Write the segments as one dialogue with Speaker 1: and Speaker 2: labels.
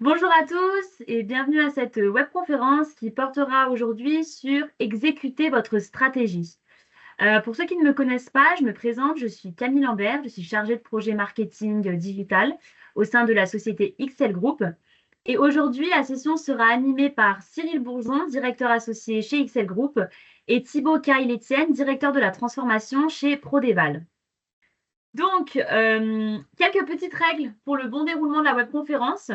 Speaker 1: Bonjour à tous et bienvenue à cette webconférence qui portera aujourd'hui sur exécuter votre stratégie. Pour ceux qui ne me connaissent pas, je me présente, je suis Camille Lambert, je suis chargée de projet marketing digital au sein de la société XL Group. Et aujourd'hui, la session sera animée par Cyril Bourgeon, directeur associé chez XL Group, et Thibaut Caille-Létienne, directeur de la transformation chez Prodéval. Donc, quelques petites règles pour le bon déroulement de la webconférence.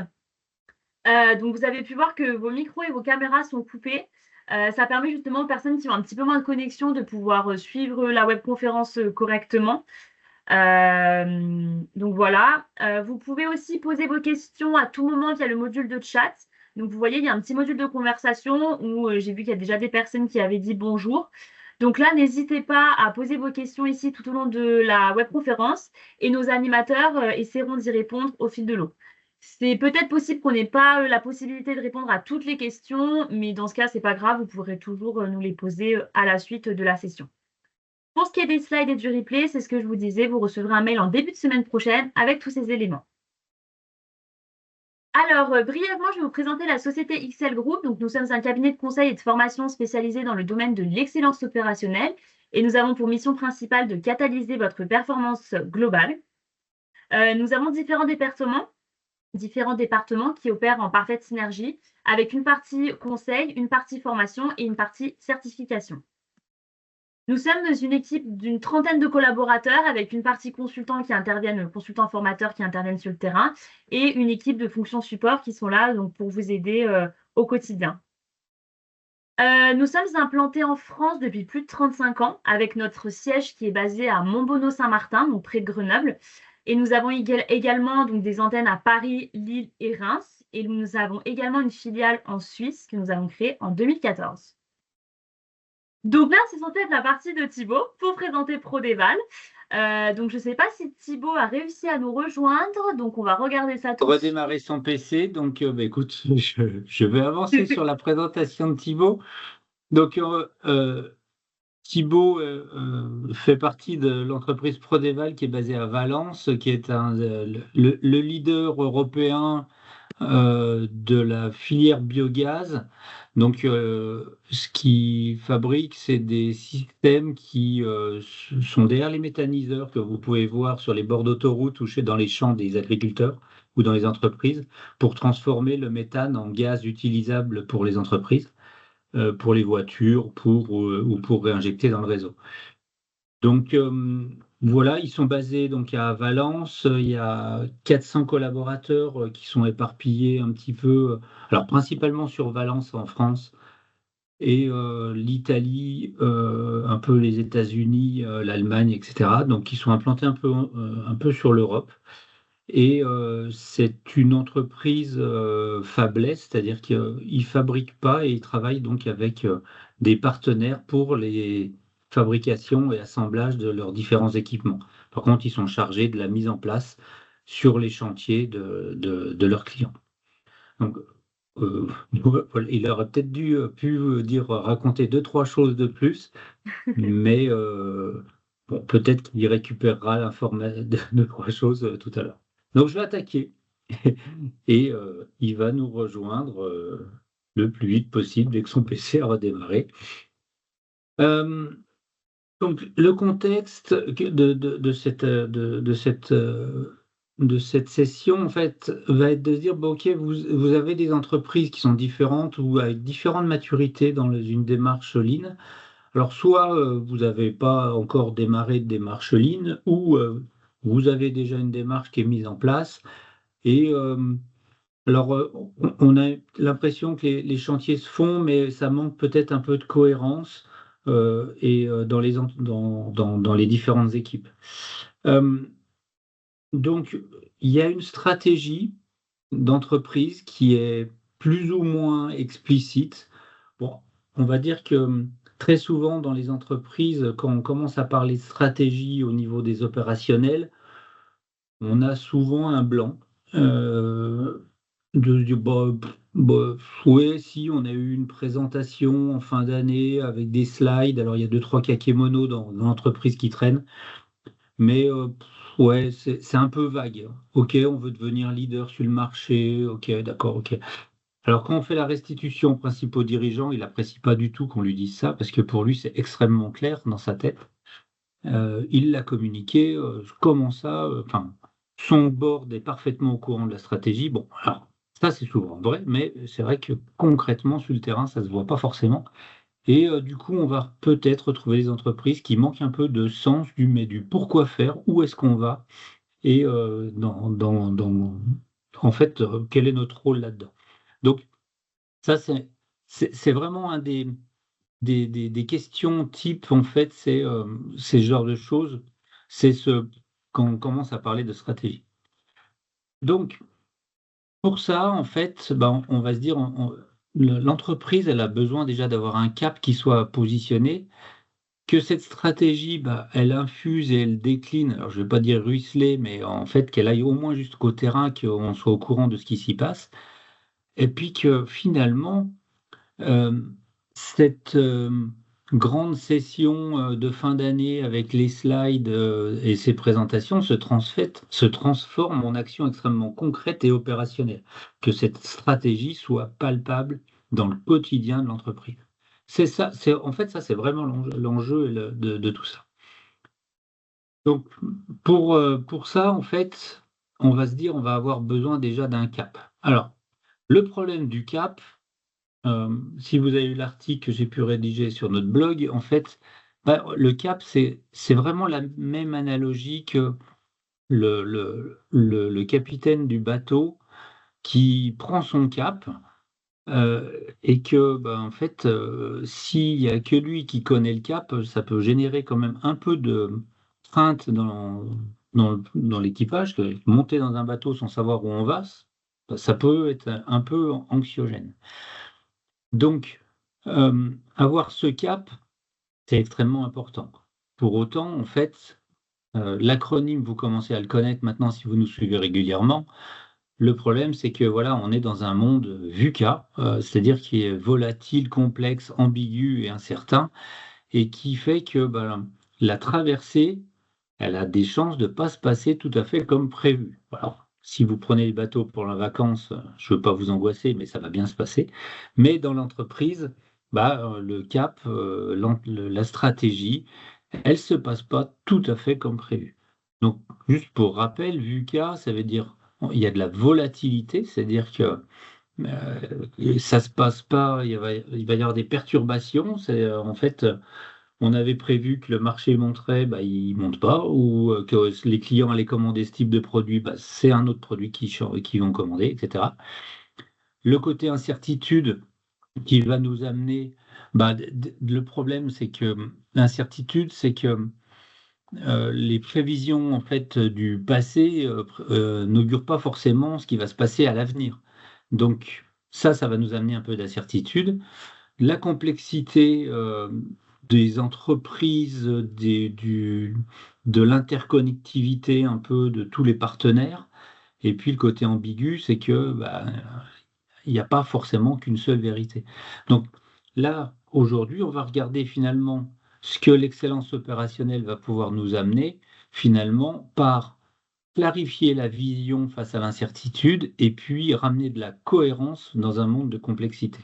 Speaker 1: Donc vous avez pu voir que vos micros et vos caméras sont coupés. Ça permet justement aux personnes qui ont un petit peu moins de connexion de pouvoir suivre la webconférence correctement. Donc voilà. Vous pouvez aussi poser vos questions à tout moment via le module de chat. Donc vous voyez, il y a un petit module de conversation où j'ai vu qu'il y a déjà des personnes qui avaient dit bonjour. Donc là, n'hésitez pas à poser vos questions ici tout au long de la webconférence et nos animateurs essaieront d'y répondre au fil de l'eau. C'est peut-être possible qu'on n'ait pas la possibilité de répondre à toutes les questions, mais dans ce cas, c'est pas grave, vous pourrez toujours nous les poser à la suite de la session. Pour ce qui est des slides et du replay, c'est ce que je vous disais, vous recevrez un mail en début de semaine prochaine avec tous ces éléments. Alors, brièvement, je vais vous présenter la société XL Group. Donc, nous sommes un cabinet de conseil et de formation spécialisé dans le domaine de l'excellence opérationnelle et nous avons pour mission principale de catalyser votre performance globale. Nous avons différents départements qui opèrent en parfaite synergie avec une partie conseil, une partie formation et une partie certification. Nous sommes une équipe d'une trentaine de collaborateurs avec une partie consultants formateurs qui interviennent sur le terrain et une équipe de fonctions support qui sont là donc, pour vous aider au quotidien. Nous sommes implantés en France depuis plus de 35 ans avec notre siège qui est basé à Montbonneau-Saint-Martin, donc près de Grenoble. Et nous avons également donc, des antennes à Paris, Lille et Reims. Et nous avons également une filiale en Suisse que nous avons créée en 2014. Donc là, c'est censé être la partie de Thibaut pour présenter Prodéval. Donc je ne sais pas si Thibaut a réussi à nous rejoindre. Donc on va regarder ça tout de suite.
Speaker 2: Redémarrer son PC. Donc, écoute, je vais avancer sur la présentation de Thibaut. Donc, Thibaut fait partie de l'entreprise Prodéval qui est basée à Valence, qui est le leader européen de la filière biogaz. Donc, ce qu'il fabrique, c'est des systèmes qui sont derrière les méthaniseurs que vous pouvez voir sur les bords d'autoroute ou dans les champs des agriculteurs ou dans les entreprises pour transformer le méthane en gaz utilisable pour les entreprises, pour les voitures ou pour réinjecter dans le réseau. Donc, voilà, ils sont basés donc à Valence. Il y a 400 collaborateurs qui sont éparpillés un petit peu, alors principalement sur Valence en France et l'Italie, un peu les États-Unis, l'Allemagne, etc. Donc, ils sont implantés un peu sur l'Europe. Et c'est une entreprise fabless, c'est-à-dire qu'ils ne fabriquent pas et ils travaillent donc avec des partenaires pour les fabrications et assemblages de leurs différents équipements. Par contre, ils sont chargés de la mise en place sur les chantiers de leurs clients. Donc, voilà, il aurait peut-être raconter deux, trois choses de plus, mais bon, peut-être qu'il récupérera deux, trois choses tout à l'heure. Donc, je vais attaquer et il va nous rejoindre le plus vite possible dès que son PC a redémarré. Donc, le contexte de cette session, en fait, va être de se dire, bon, OK, vous avez des entreprises qui sont différentes ou avec différentes maturités dans une démarche lean. Alors, soit vous n'avez pas encore démarré de démarche lean ou vous avez déjà une démarche qui est mise en place. Et alors, on a l'impression que les chantiers se font, mais ça manque peut-être un peu de cohérence dans les différentes équipes. Donc, il y a une stratégie d'entreprise qui est plus ou moins explicite. Bon, on va dire que très souvent dans les entreprises, quand on commence à parler de stratégie au niveau des opérationnels, on a souvent un blanc. Oui, si, on a eu une présentation en fin d'année avec des slides. Alors, il y a deux, trois kakémonos dans l'entreprise qui traînent. Mais Ouais, c'est un peu vague. Ok, on veut devenir leader sur le marché. Ok, d'accord, ok. Alors, quand on fait la restitution aux principaux dirigeants, il n'apprécie pas du tout qu'on lui dise ça, parce que pour lui, c'est extrêmement clair dans sa tête. Il l'a communiqué, comment ça, enfin, son board est parfaitement au courant de la stratégie. Bon, alors, ça, c'est souvent vrai, mais c'est vrai que concrètement, sur le terrain, ça ne se voit pas forcément. Et du coup, on va peut-être trouver des entreprises qui manquent un peu de sens du pourquoi faire, où est-ce qu'on va, et en fait, quel est notre rôle là-dedans. Donc, ça, c'est vraiment un des questions type, en fait, c'est ce genre de choses, quand on commence à parler de stratégie. Donc, pour ça, en fait, ben, on va se dire, l'entreprise, elle a besoin déjà d'avoir un cap qui soit positionné, que cette stratégie, bah, elle infuse et elle décline, alors je ne vais pas dire ruisseler, mais en fait, qu'elle aille au moins jusqu'au terrain, qu'on soit au courant de ce qui s'y passe, et puis que finalement, Euh, cette grande session de fin d'année avec les slides et ses présentations se transforme en action extrêmement concrète et opérationnelle, que cette stratégie soit palpable dans le quotidien de l'entreprise. C'est ça, en fait, ça, c'est vraiment l'enjeu de tout ça. Donc, pour ça, en fait, on va se dire, on va avoir besoin déjà d'un cap. Alors, le problème du cap, si vous avez eu l'article que j'ai pu rédiger sur notre blog, en fait, bah, le cap, c'est vraiment la même analogie que le capitaine du bateau qui prend son cap et que, bah, en fait, s'il n'y a que lui qui connaît le cap, ça peut générer quand même un peu de crainte dans l'équipage, que monter dans un bateau sans savoir où on va, ça peut être un peu anxiogène. Donc, avoir ce cap, c'est extrêmement important. Pour autant, en fait, l'acronyme, vous commencez à le connaître maintenant si vous nous suivez régulièrement. Le problème, c'est que voilà, on est dans un monde VUCA, c'est-à-dire qui est volatile, complexe, ambigu et incertain, et qui fait que ben, la traversée, elle a des chances de ne pas se passer tout à fait comme prévu. Alors, si vous prenez le bateau pour la vacance, je ne veux pas vous angoisser, mais ça va bien se passer. Mais dans l'entreprise, bah, le cap, la stratégie, elle ne se passe pas tout à fait comme prévu. Donc, juste pour rappel, VUCA, ça veut dire il y a de la volatilité, c'est-à-dire que ça se passe pas, il va y avoir des perturbations. C'est en fait, on avait prévu que le marché monterait, bah, il ne monte pas, ou que les clients allaient commander ce type de produit, bah, c'est un autre produit qui vont commander, etc. Le côté incertitude qui va nous amener, bah, le problème, c'est que l'incertitude, c'est que les prévisions en fait du passé n'augurent pas forcément ce qui va se passer à l'avenir. Donc ça va nous amener un peu d'incertitude. La complexité des entreprises, de l'interconnectivité un peu de tous les partenaires. Et puis le côté ambigu, c'est que bah, il n'y a pas forcément qu'une seule vérité. Donc là, aujourd'hui, on va regarder finalement ce que l'excellence opérationnelle va pouvoir nous amener, finalement, par clarifier la vision face à l'incertitude et puis ramener de la cohérence dans un monde de complexité.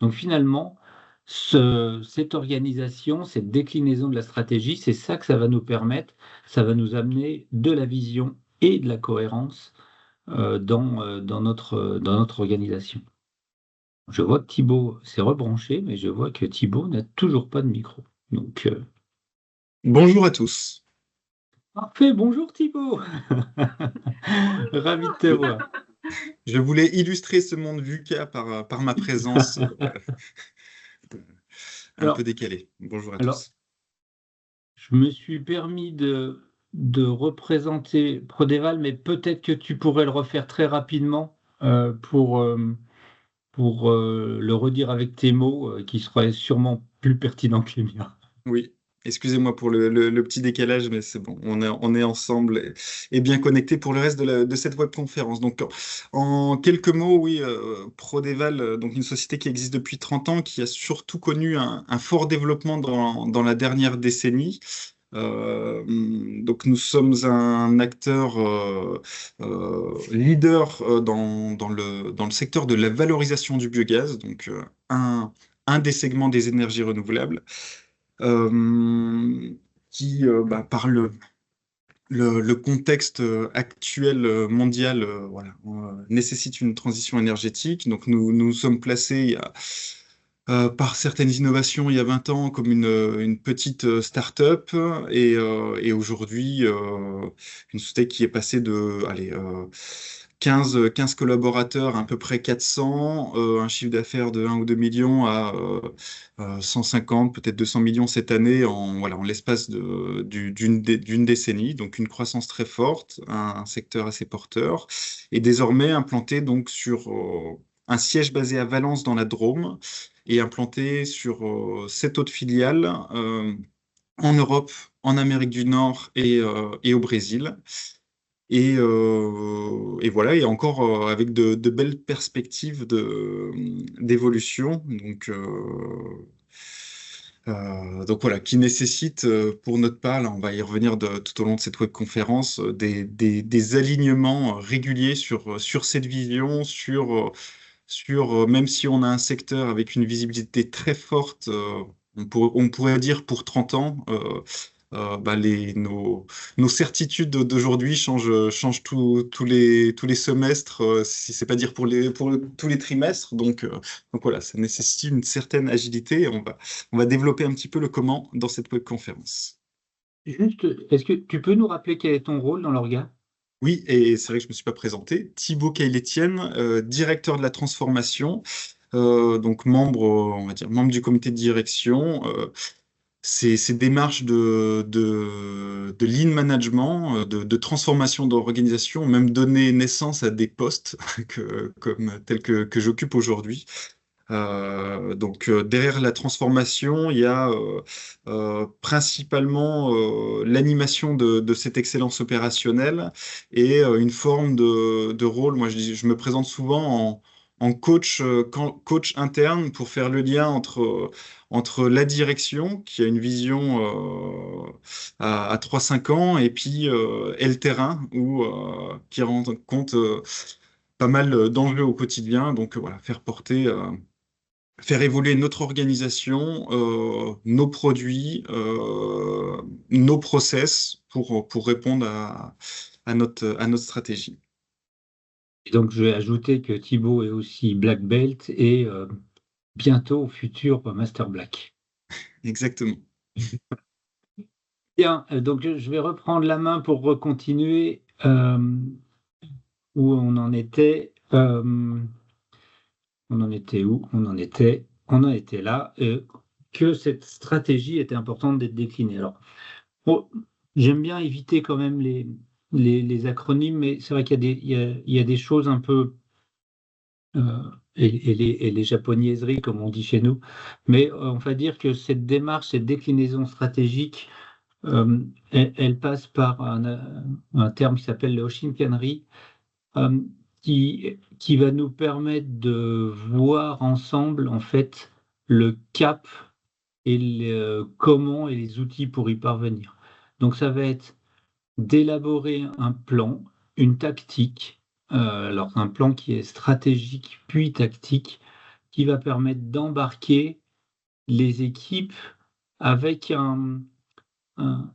Speaker 2: Donc finalement, cette organisation, cette déclinaison de la stratégie, c'est ça que ça va nous permettre, ça va nous amener de la vision et de la cohérence dans notre organisation. Je vois que Thibaut s'est rebranché, mais je vois que Thibaut n'a toujours pas de micro. Donc,
Speaker 3: Bonjour à tous.
Speaker 2: parfait, bonjour Thibaut. Ravi de te
Speaker 3: Je,
Speaker 2: voir.
Speaker 3: je voulais illustrer ce monde VUCA par ma présence un peu
Speaker 2: Alors,
Speaker 3: décalée. Bonjour à
Speaker 2: alors,
Speaker 3: tous.
Speaker 2: je me suis permis de représenter Prodéval, mais peut-être que tu pourrais le refaire très rapidement pour le redire avec tes mots, qui seraient sûrement plus pertinents que les miens.
Speaker 3: Oui, excusez-moi pour le petit décalage, mais c'est bon, on est ensemble et bien connectés pour le reste de cette webconférence. Donc, en quelques mots, oui, Prodéval, donc une société qui existe depuis 30 ans, qui a surtout connu un fort développement dans la dernière décennie. Donc nous sommes un acteur leader dans le secteur de la valorisation du biogaz, donc un des segments des énergies renouvelables, qui, par le contexte actuel mondial, voilà, nécessite une transition énergétique. Donc nous sommes placés par certaines innovations il y a 20 ans comme une petite start-up et aujourd'hui une société qui est passée de allez, 15 collaborateurs, à peu près 400, un chiffre d'affaires de 1 ou 2 millions à 150, peut-être 200 millions cette année voilà, en l'espace d'une décennie. Donc une croissance très forte, un secteur assez porteur et désormais implanté donc sur un siège basé à Valence dans la Drôme et implanté sur 7 autres filiales en Europe, en Amérique du Nord et au Brésil. Et voilà, et encore avec de belles perspectives d'évolution. Donc voilà, qui nécessite pour notre part, là, on va y revenir tout au long de cette webconférence, des alignements réguliers sur cette vision, même si on a un secteur avec une visibilité très forte, on pourrait dire pour 30 ans, nos certitudes d'aujourd'hui changent tous les semestres, si c'est pas dire pour tous les trimestres. Donc voilà, ça nécessite une certaine agilité et on va développer un petit peu le comment dans cette webconférence.
Speaker 2: Juste, est-ce que tu peux nous rappeler quel est ton rôle dans l'orga?
Speaker 3: Oui, et c'est vrai que je ne me suis pas présenté. Thibaut Caille-Étienne, directeur de la transformation, donc membre, on va dire, membre du comité de direction. Ces démarches de lean management, de transformation d'organisation, ont même donné naissance à des postes tels que j'occupe aujourd'hui. Donc derrière la transformation, il y a principalement l'animation de cette excellence opérationnelle et une forme de rôle. Moi, je me présente souvent en coach, coach interne pour faire le lien entre la direction, qui a une vision à 3-5 ans, et puis et le terrain, qui rend compte pas mal d'enjeux au quotidien. Donc voilà, faire évoluer notre organisation, nos produits, nos process pour répondre à notre stratégie.
Speaker 2: Et donc, je vais ajouter que Thibaut est aussi Black Belt et bientôt futur Master Black.
Speaker 3: Exactement.
Speaker 2: Bien, donc je vais reprendre la main pour recontinuer où on en était. On en était où? On en était là, que cette stratégie était importante d'être déclinée. Alors, bon, j'aime bien éviter quand même les acronymes, mais c'est vrai qu'il y a des choses un peu, et les japonaiseries, comme on dit chez nous, mais on va dire que cette démarche, cette déclinaison stratégique, elle passe par un terme qui s'appelle le Hoshinkanri, euh, qui va nous permettre de voir ensemble en fait le cap et comment et les outils pour y parvenir. Donc ça va être d'élaborer un plan, une tactique, alors un plan qui est stratégique puis tactique, qui va permettre d'embarquer les équipes avec un, un-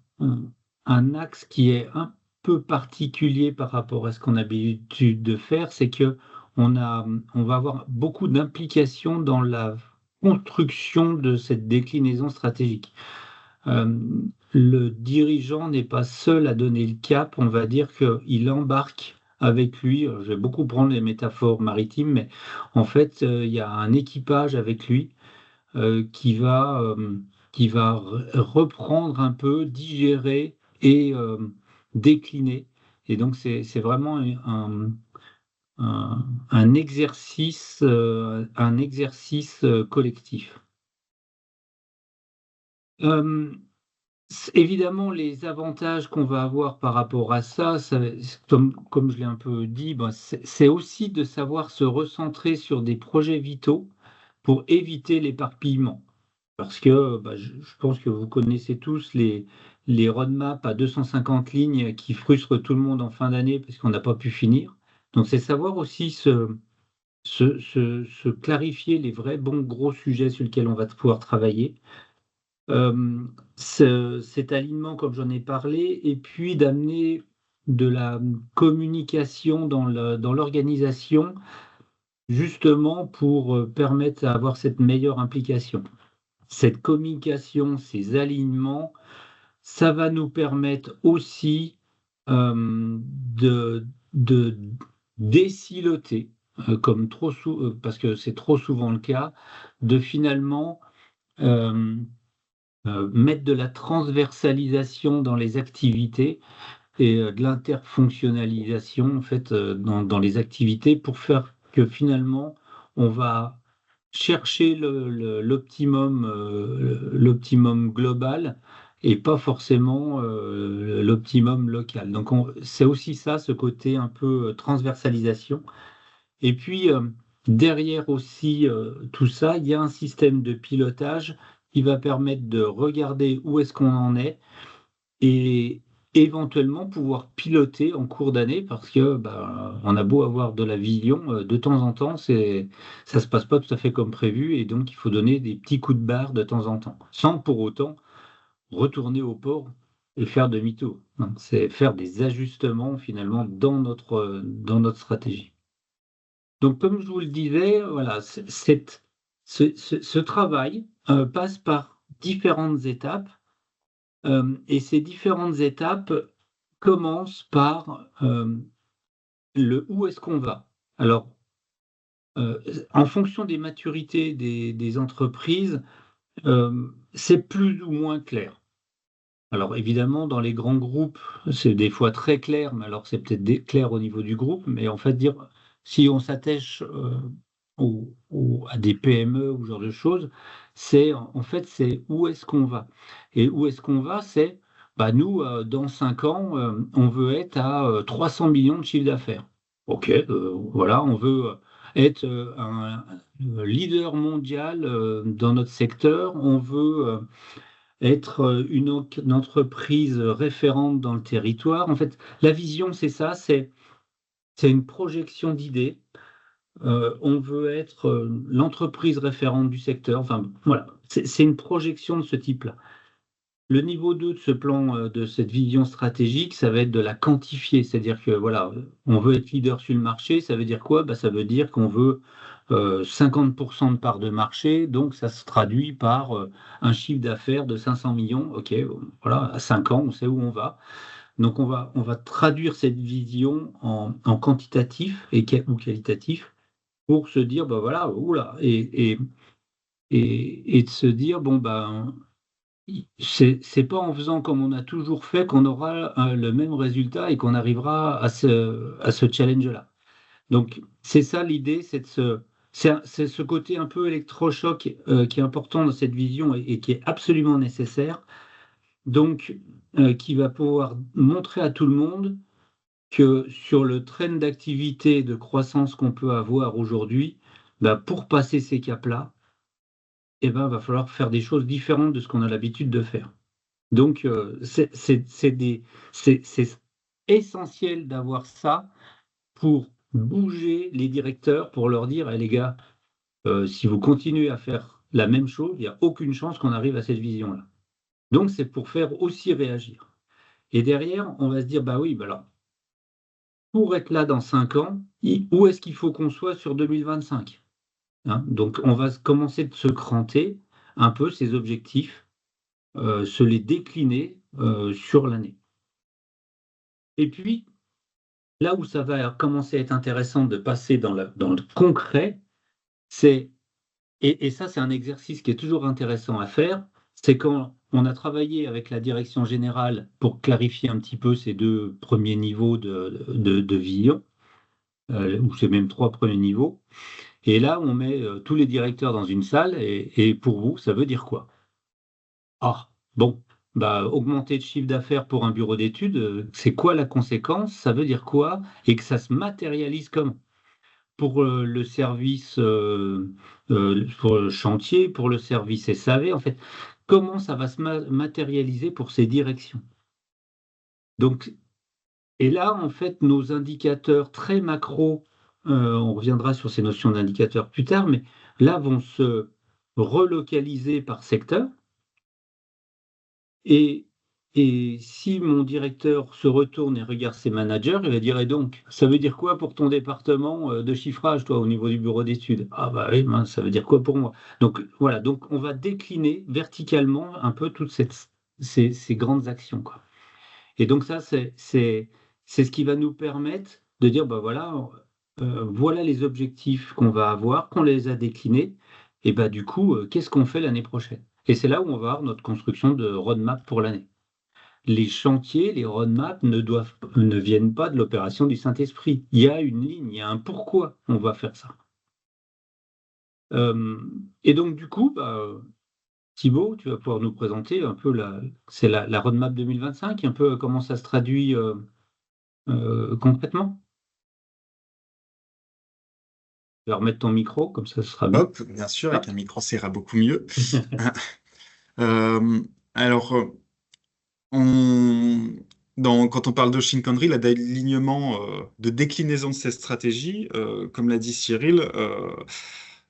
Speaker 2: un axe qui est un peu particulier par rapport à ce qu'on a l'habitude de faire, c'est que on va avoir beaucoup d'implications dans la construction de cette déclinaison stratégique. Euh, le dirigeant n'est pas seul à donner le cap, on va dire qu'il embarque avec lui, je vais beaucoup prendre les métaphores maritimes, mais en fait, il y a un équipage avec lui qui va reprendre un peu, digérer et décliner. Et donc, c'est vraiment un exercice, collectif. Euh, Évidemment, les avantages qu'on va avoir par rapport à ça, comme je l'ai un peu dit, ben, c'est aussi de savoir se recentrer sur des projets vitaux pour éviter l'éparpillement. Parce que je pense que vous connaissez tous les roadmaps à 250 lignes qui frustrent tout le monde en fin d'année parce qu'on n'a pas pu finir. Donc c'est savoir aussi se clarifier les vrais bons gros sujets sur lesquels on va pouvoir travailler. Cet alignement, comme j'en ai parlé, et puis d'amener de la communication dans l'organisation, justement pour permettre d'avoir cette meilleure implication. Cette communication, ces alignements, ça va nous permettre aussi de désiloter, parce que c'est trop souvent le cas, de finalement mettre de la transversalisation dans les activités et de l'interfonctionnalisation en fait dans les activités pour faire que finalement on va chercher l'optimum global et pas forcément l'optimum local. Donc c'est aussi ça, ce côté un peu transversalisation. Et puis derrière aussi tout ça, il y a un système de pilotage qui va permettre de regarder où est-ce qu'on en est et éventuellement pouvoir piloter en cours d'année parce que on a beau avoir de la vision, de temps en temps, ça se passe pas tout à fait comme prévu et donc il faut donner des petits coups de barre de temps en temps, sans pour autant retourner au port et faire demi-tour. Non, c'est faire des ajustements finalement dans notre stratégie. Donc comme je vous le disais, voilà, ce travail passe par différentes étapes. Et ces différentes étapes commencent par le où est-ce qu'on va. Alors, en fonction des maturités des entreprises, c'est plus ou moins clair. Alors évidemment, dans les grands groupes, c'est des fois très clair, mais alors c'est peut-être clair au niveau du groupe, mais en fait, dire si on s'attache à des PME ou ce genre de choses, c'est où est-ce qu'on va. Et où est-ce qu'on va, c'est nous, dans 5 ans, on veut être à 300 millions de chiffre d'affaires. OK, voilà, on veut être un leader mondial dans notre secteur, on veut être une entreprise référente dans le territoire. En fait, la vision, c'est ça, c'est une projection d'idées. On veut être l'entreprise référente du secteur. Enfin, voilà, c'est une projection de ce type-là. Le niveau 2 de ce plan, de cette vision stratégique, ça va être de la quantifier. C'est-à-dire que voilà, on veut être leader sur le marché. Ça veut dire quoi? Ça veut dire qu'on veut 50% de part de marché. Donc, ça se traduit par un chiffre d'affaires de 500 millions. OK, voilà, à 5 ans, on sait où on va. Donc, on va traduire cette vision en quantitatif ou qualitatif pour se dire, voilà, oula, et de se dire, c'est pas en faisant comme on a toujours fait qu'on aura le même résultat et qu'on arrivera à ce challenge-là. Donc, c'est ça l'idée, c'est ce côté un peu électrochoc qui est important dans cette vision et qui est absolument nécessaire. Donc, qui va pouvoir montrer à tout le monde que sur le train d'activité de croissance qu'on peut avoir aujourd'hui, pour passer ces caps-là, va falloir faire des choses différentes de ce qu'on a l'habitude de faire. Donc, c'est essentiel d'avoir ça pour bouger les directeurs, pour leur dire, les gars, si vous continuez à faire la même chose, il n'y a aucune chance qu'on arrive à cette vision-là. Donc, c'est pour faire aussi réagir. Et derrière, on va se dire, oui, alors, pour être là dans 5 ans, où est-ce qu'il faut qu'on soit sur 2025 ? Donc, on va commencer de se cranter un peu ces objectifs, se les décliner sur l'année. Et puis, là où ça va commencer à être intéressant de passer dans le concret, et ça c'est un exercice qui est toujours intéressant à faire, c'est quand on a travaillé avec la direction générale pour clarifier un petit peu ces 2 premiers niveaux de vision, ou c'est même 3 premiers niveaux, et là on met tous les directeurs dans une salle, et pour vous, ça veut dire quoi? Augmenter le chiffre d'affaires pour un bureau d'études, c'est quoi la conséquence? Ça veut dire quoi? Et que ça se matérialise comment? Pour le service, pour le chantier, pour le service SAV, en fait, comment ça va se matérialiser pour ces directions. Donc, et là, en fait, nos indicateurs très macro, on reviendra sur ces notions d'indicateurs plus tard, mais là vont se relocaliser par secteur. Et, et si mon directeur se retourne et regarde ses managers, il va dire, et donc, ça veut dire quoi pour ton département de chiffrage, toi, au niveau du bureau d'études? Ah bah oui, mince, ça veut dire quoi pour moi? Donc voilà, donc on va décliner verticalement un peu toutes ces grandes actions, quoi. Et donc ça, c'est ce qui va nous permettre de dire, bah voilà, voilà les objectifs qu'on va avoir, qu'on les a déclinés, et bah du coup, qu'est-ce qu'on fait l'année prochaine? Et c'est là où on va avoir notre construction de roadmap pour l'année. Les chantiers, les roadmaps ne viennent pas de l'opération du Saint-Esprit. Il y a une ligne, il y a un pourquoi on va faire ça. Et donc du coup, bah, Thibaut, tu vas pouvoir nous présenter un peu la roadmap 2025, un peu comment ça se traduit concrètement. Tu vas remettre ton micro, comme ça ce sera mieux.
Speaker 3: Hop, bien sûr, avec
Speaker 2: Hop.
Speaker 3: un micro, ça ira beaucoup mieux. Euh, alors, on- quand on parle de Shinkanri, l'alignement de déclinaison de ces stratégies, comme l'a dit Cyril,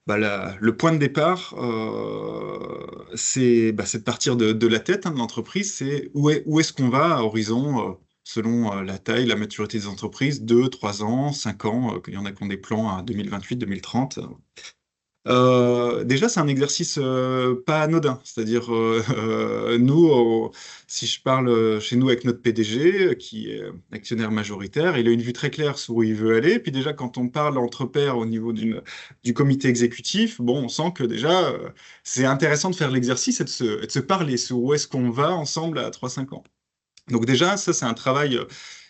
Speaker 3: bah, le point de départ, c'est de partir de la tête, hein, de l'entreprise. C'est où est-ce qu'on va à horizon, selon la taille, la maturité des entreprises, 2, 3 ans, 5 ans, il y en a qui ont des plans à 2028, 2030. Déjà, c'est un exercice pas anodin. C'est-à-dire, nous, si je parle chez nous avec notre PDG, qui est actionnaire majoritaire, il a une vue très claire sur où il veut aller. Puis déjà, quand on parle entre pairs au niveau du comité exécutif, bon, on sent que déjà, c'est intéressant de faire l'exercice et de se parler sur où est-ce qu'on va ensemble à 3-5 ans. Donc déjà, ça, c'est un travail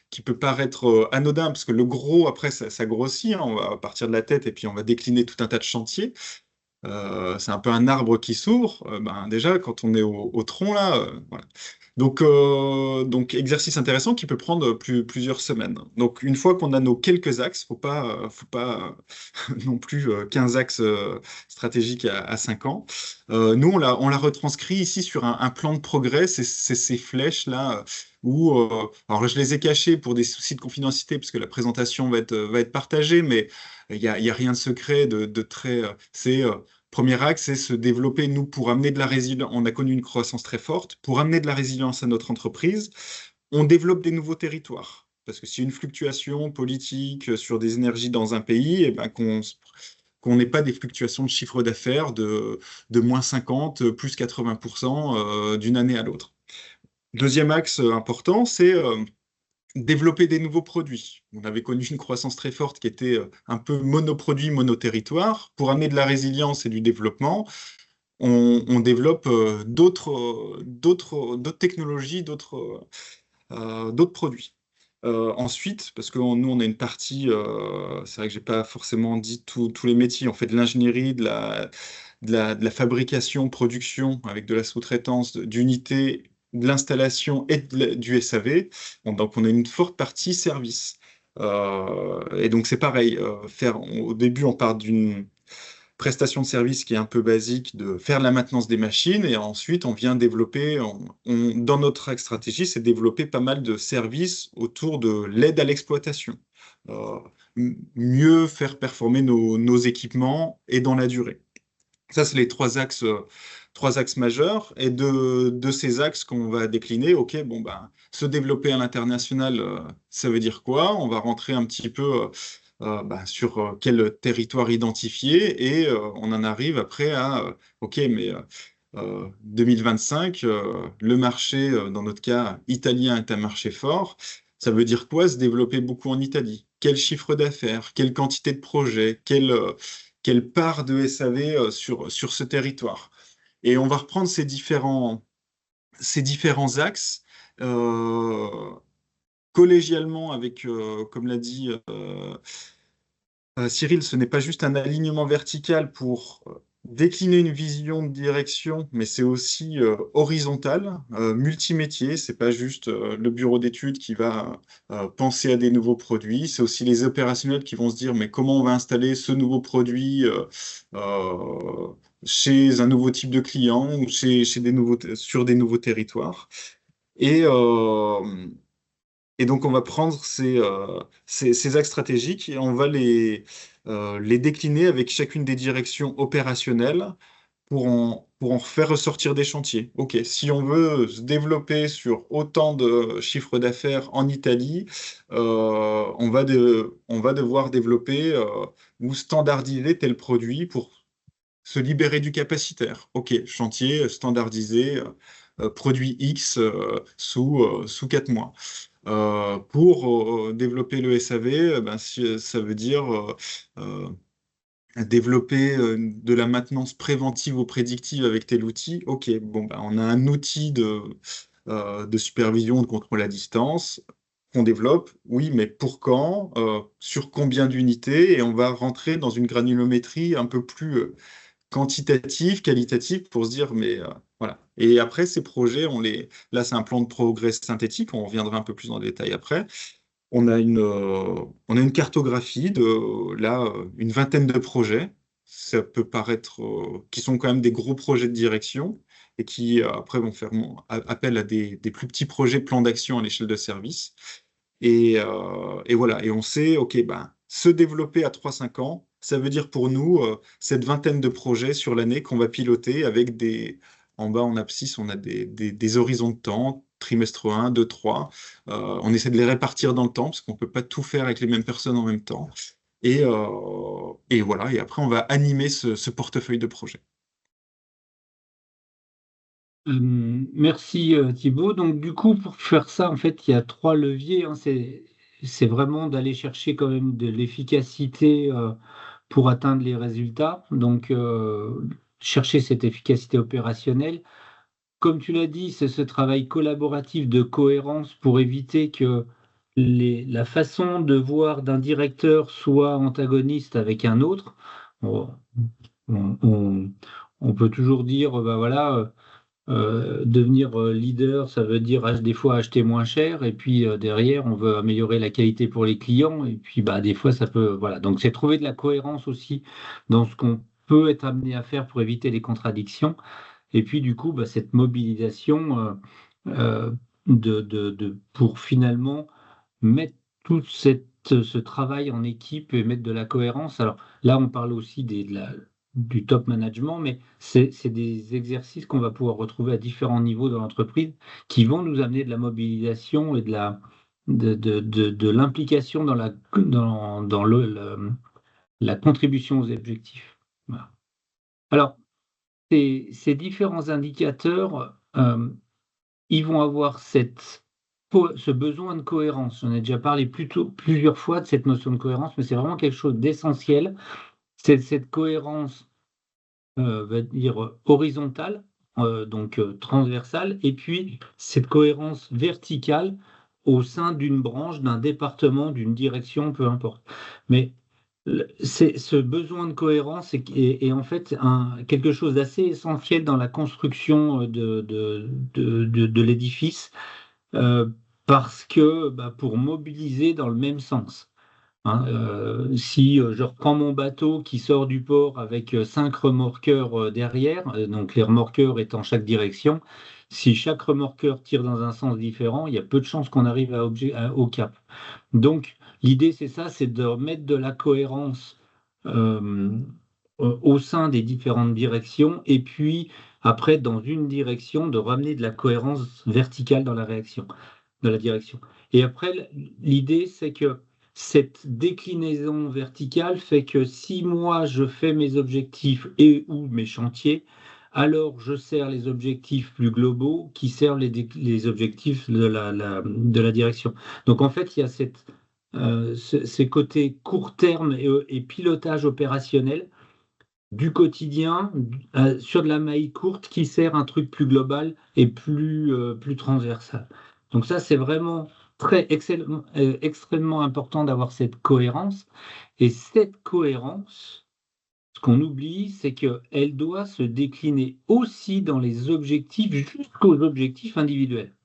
Speaker 3: qui peut paraître anodin, parce que le gros, après, ça grossit, hein. On va partir de la tête et puis on va décliner tout un tas de chantiers. C'est un peu un arbre qui s'ouvre. Ben, déjà, quand on est au tronc, là, voilà. Donc, exercice intéressant qui peut prendre plusieurs semaines. Donc, une fois qu'on a nos quelques axes, faut pas non plus 15 axes stratégiques à 5 ans. Nous, on l'a retranscrit ici sur un plan de progrès. C'est ces flèches-là où, alors, je les ai cachées pour des soucis de confidentialité, parce que la présentation va être partagée, mais il y a rien de secret, de très. Premier axe, c'est se développer, nous, pour amener de la résilience. On a connu une croissance très forte. Pour amener de la résilience à notre entreprise, on développe des nouveaux territoires. Parce que s'il y a une fluctuation politique sur des énergies dans un pays, eh ben, qu'on n'ait pas des fluctuations de chiffre d'affaires de moins 50, plus 80% d'une année à l'autre. Deuxième axe important, c'est développer des nouveaux produits. On avait connu une croissance très forte qui était un peu monoproduit, monoterritoire. Pour amener de la résilience et du développement, on développe d'autres technologies, d'autres produits. Ensuite, parce que nous, on a une partie, c'est vrai que j'ai pas forcément dit tous les métiers, on fait de l'ingénierie, de la fabrication, production, avec de la sous-traitance, d'unités, de l'installation et du SAV. Bon, donc, on a une forte partie service. Et donc, c'est pareil, au début, on part d'une prestation de service qui est un peu basique, de faire la maintenance des machines, et ensuite on vient développer, dans notre axe stratégie, c'est développer pas mal de services autour de l'aide à l'exploitation. Euh, Mieux faire performer nos équipements et dans la durée. Ça, c'est les trois axes majeurs. Et de ces axes qu'on va décliner, OK, bon, ben, se développer à l'international, ça veut dire quoi? On va rentrer un petit peu ben, sur quel territoire identifié et on en arrive après à, OK, mais 2025, le marché, dans notre cas, italien est un marché fort. Ça veut dire quoi se développer beaucoup en Italie? Quel chiffre d'affaires? Quelle quantité de projets? Quelle part de SAV sur ce territoire? Et on va reprendre ces différents axes collégialement avec, comme l'a dit Cyril, ce n'est pas juste un alignement vertical pour décliner une vision de direction, mais c'est aussi horizontal, multimétier. C'est pas juste le bureau d'études qui va penser à des nouveaux produits. C'est aussi les opérationnels qui vont se dire, mais comment on va installer ce nouveau produit chez un nouveau type de client ou sur des nouveaux territoires. Et, et donc, on va prendre ces axes stratégiques et on va les décliner avec chacune des directions opérationnelles pour en faire ressortir des chantiers. OK, si on veut se développer sur autant de chiffres d'affaires en Italie, on va devoir développer ou standardiser tel produit pour se libérer du capacitaire. OK, chantier standardisé, produit X sous 4 mois. Pour développer le SAV, ça veut dire euh, développer de la maintenance préventive ou prédictive avec tel outil. OK, bon, on a un outil de supervision, de contrôle à distance qu'on développe. Oui, mais pour quand? Sur combien d'unités? Et on va rentrer dans une granulométrie un peu plus quantitative, qualitative, pour se dire, mais voilà. Et après, ces projets, là, c'est un plan de progrès synthétique, on reviendra un peu plus dans le détail après. On a une cartographie de, là, une vingtaine de projets. Ça peut paraître, qui sont quand même des gros projets de direction et qui, après, vont faire appel à des plus petits projets, plans d'action à l'échelle de service. Et voilà, et on sait, OK, se développer à 3-5 ans, ça veut dire pour nous cette vingtaine de projets sur l'année qu'on va piloter avec en bas en abscisse, on a des horizons de temps, trimestre 1, 2, 3. On essaie de les répartir dans le temps parce qu'on ne peut pas tout faire avec les mêmes personnes en même temps. Et voilà, et après on va animer ce portefeuille de projets.
Speaker 2: Merci Thibaut. Donc du coup, pour faire ça, en fait, il y a trois leviers, hein. C'est vraiment d'aller chercher quand même de l'efficacité pour atteindre les résultats. Donc chercher cette efficacité opérationnelle. Comme tu l'as dit, c'est ce travail collaboratif de cohérence pour éviter que la façon de voir d'un directeur soit antagoniste avec un autre. On, on- on- on peut toujours dire, bah voilà. Devenir leader, ça veut dire des fois acheter moins cher, et puis derrière, on veut améliorer la qualité pour les clients, et puis bah, des fois, ça peut. Voilà. Donc, c'est trouver de la cohérence aussi dans ce qu'on peut être amené à faire pour éviter les contradictions. Et puis, du coup, bah, cette mobilisation euh, pour finalement mettre ce travail en équipe et mettre de la cohérence. Alors là, on parle aussi du top management, mais c'est des exercices qu'on va pouvoir retrouver à différents niveaux dans l'entreprise qui vont nous amener de la mobilisation et de l'implication dans la contribution aux objectifs. Voilà. Alors, ces différents indicateurs, ils vont avoir ce besoin de cohérence. J'en ai déjà parlé plusieurs fois de cette notion de cohérence, mais c'est vraiment quelque chose d'essentiel. C'est cette cohérence, va dire, horizontale, donc transversale, et puis cette cohérence verticale au sein d'une branche, d'un département, d'une direction, peu importe. Mais c'est ce besoin de cohérence est en fait quelque chose d'assez essentiel dans la construction de l'édifice, euh, parce que pour mobiliser dans le même sens. Hein, si je reprends mon bateau qui sort du port avec 5 remorqueurs derrière, donc les remorqueurs étant chaque direction, si chaque remorqueur tire dans un sens différent, il y a peu de chances qu'on arrive au cap. Donc l'idée c'est ça, c'est de remettre de la cohérence euh, au sein des différentes directions, et puis après dans une direction de ramener de la cohérence verticale dans la réaction, de la direction. Et après l'idée c'est que cette déclinaison verticale fait que si moi je fais mes objectifs et ou mes chantiers, alors je sers les objectifs plus globaux qui servent les objectifs de la direction. Donc en fait, il y a ces côtés court terme et pilotage opérationnel du quotidien sur de la maille courte qui sert un truc plus global et plus transversal. Donc ça, c'est vraiment extrêmement important d'avoir cette cohérence. Et cette cohérence, ce qu'on oublie, c'est qu'elle doit se décliner aussi dans les objectifs jusqu'aux objectifs individuels.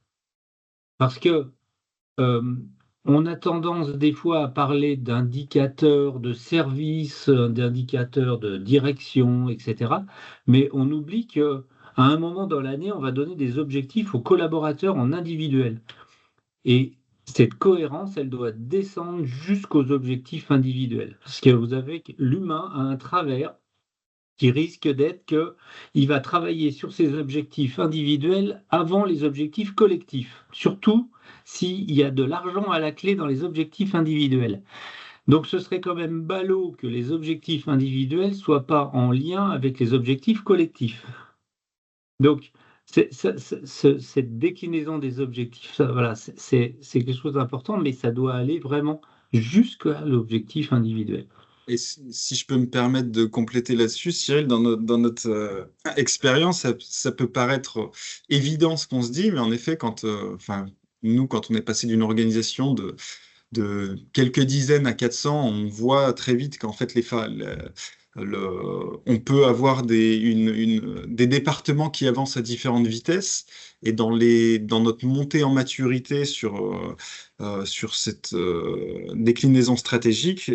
Speaker 2: Parce que euh, on a tendance des fois à parler d'indicateurs de service, d'indicateurs de direction, etc. Mais on oublie qu'à un moment dans l'année, on va donner des objectifs aux collaborateurs en individuel. Et cette cohérence, elle doit descendre jusqu'aux objectifs individuels. Parce que vous avez l'humain a un travers qui risque d'être qu'il va travailler sur ses objectifs individuels avant les objectifs collectifs, surtout s'il y a de l'argent à la clé dans les objectifs individuels. Donc ce serait quand même ballot que les objectifs individuels ne soient pas en lien avec les objectifs collectifs. Donc cette déclinaison des objectifs, voilà, c'est quelque chose d'important, mais ça doit aller vraiment jusqu'à l'objectif individuel.
Speaker 3: Et si je peux me permettre de compléter là-dessus, Cyril, dans notre expérience, ça peut paraître évident ce qu'on se dit, mais en effet, enfin, nous, quand on est passé d'une organisation de quelques dizaines à 400, on voit très vite qu'en fait, on peut avoir des départements qui avancent à différentes vitesses, et dans notre montée en maturité sur cette déclinaison stratégique,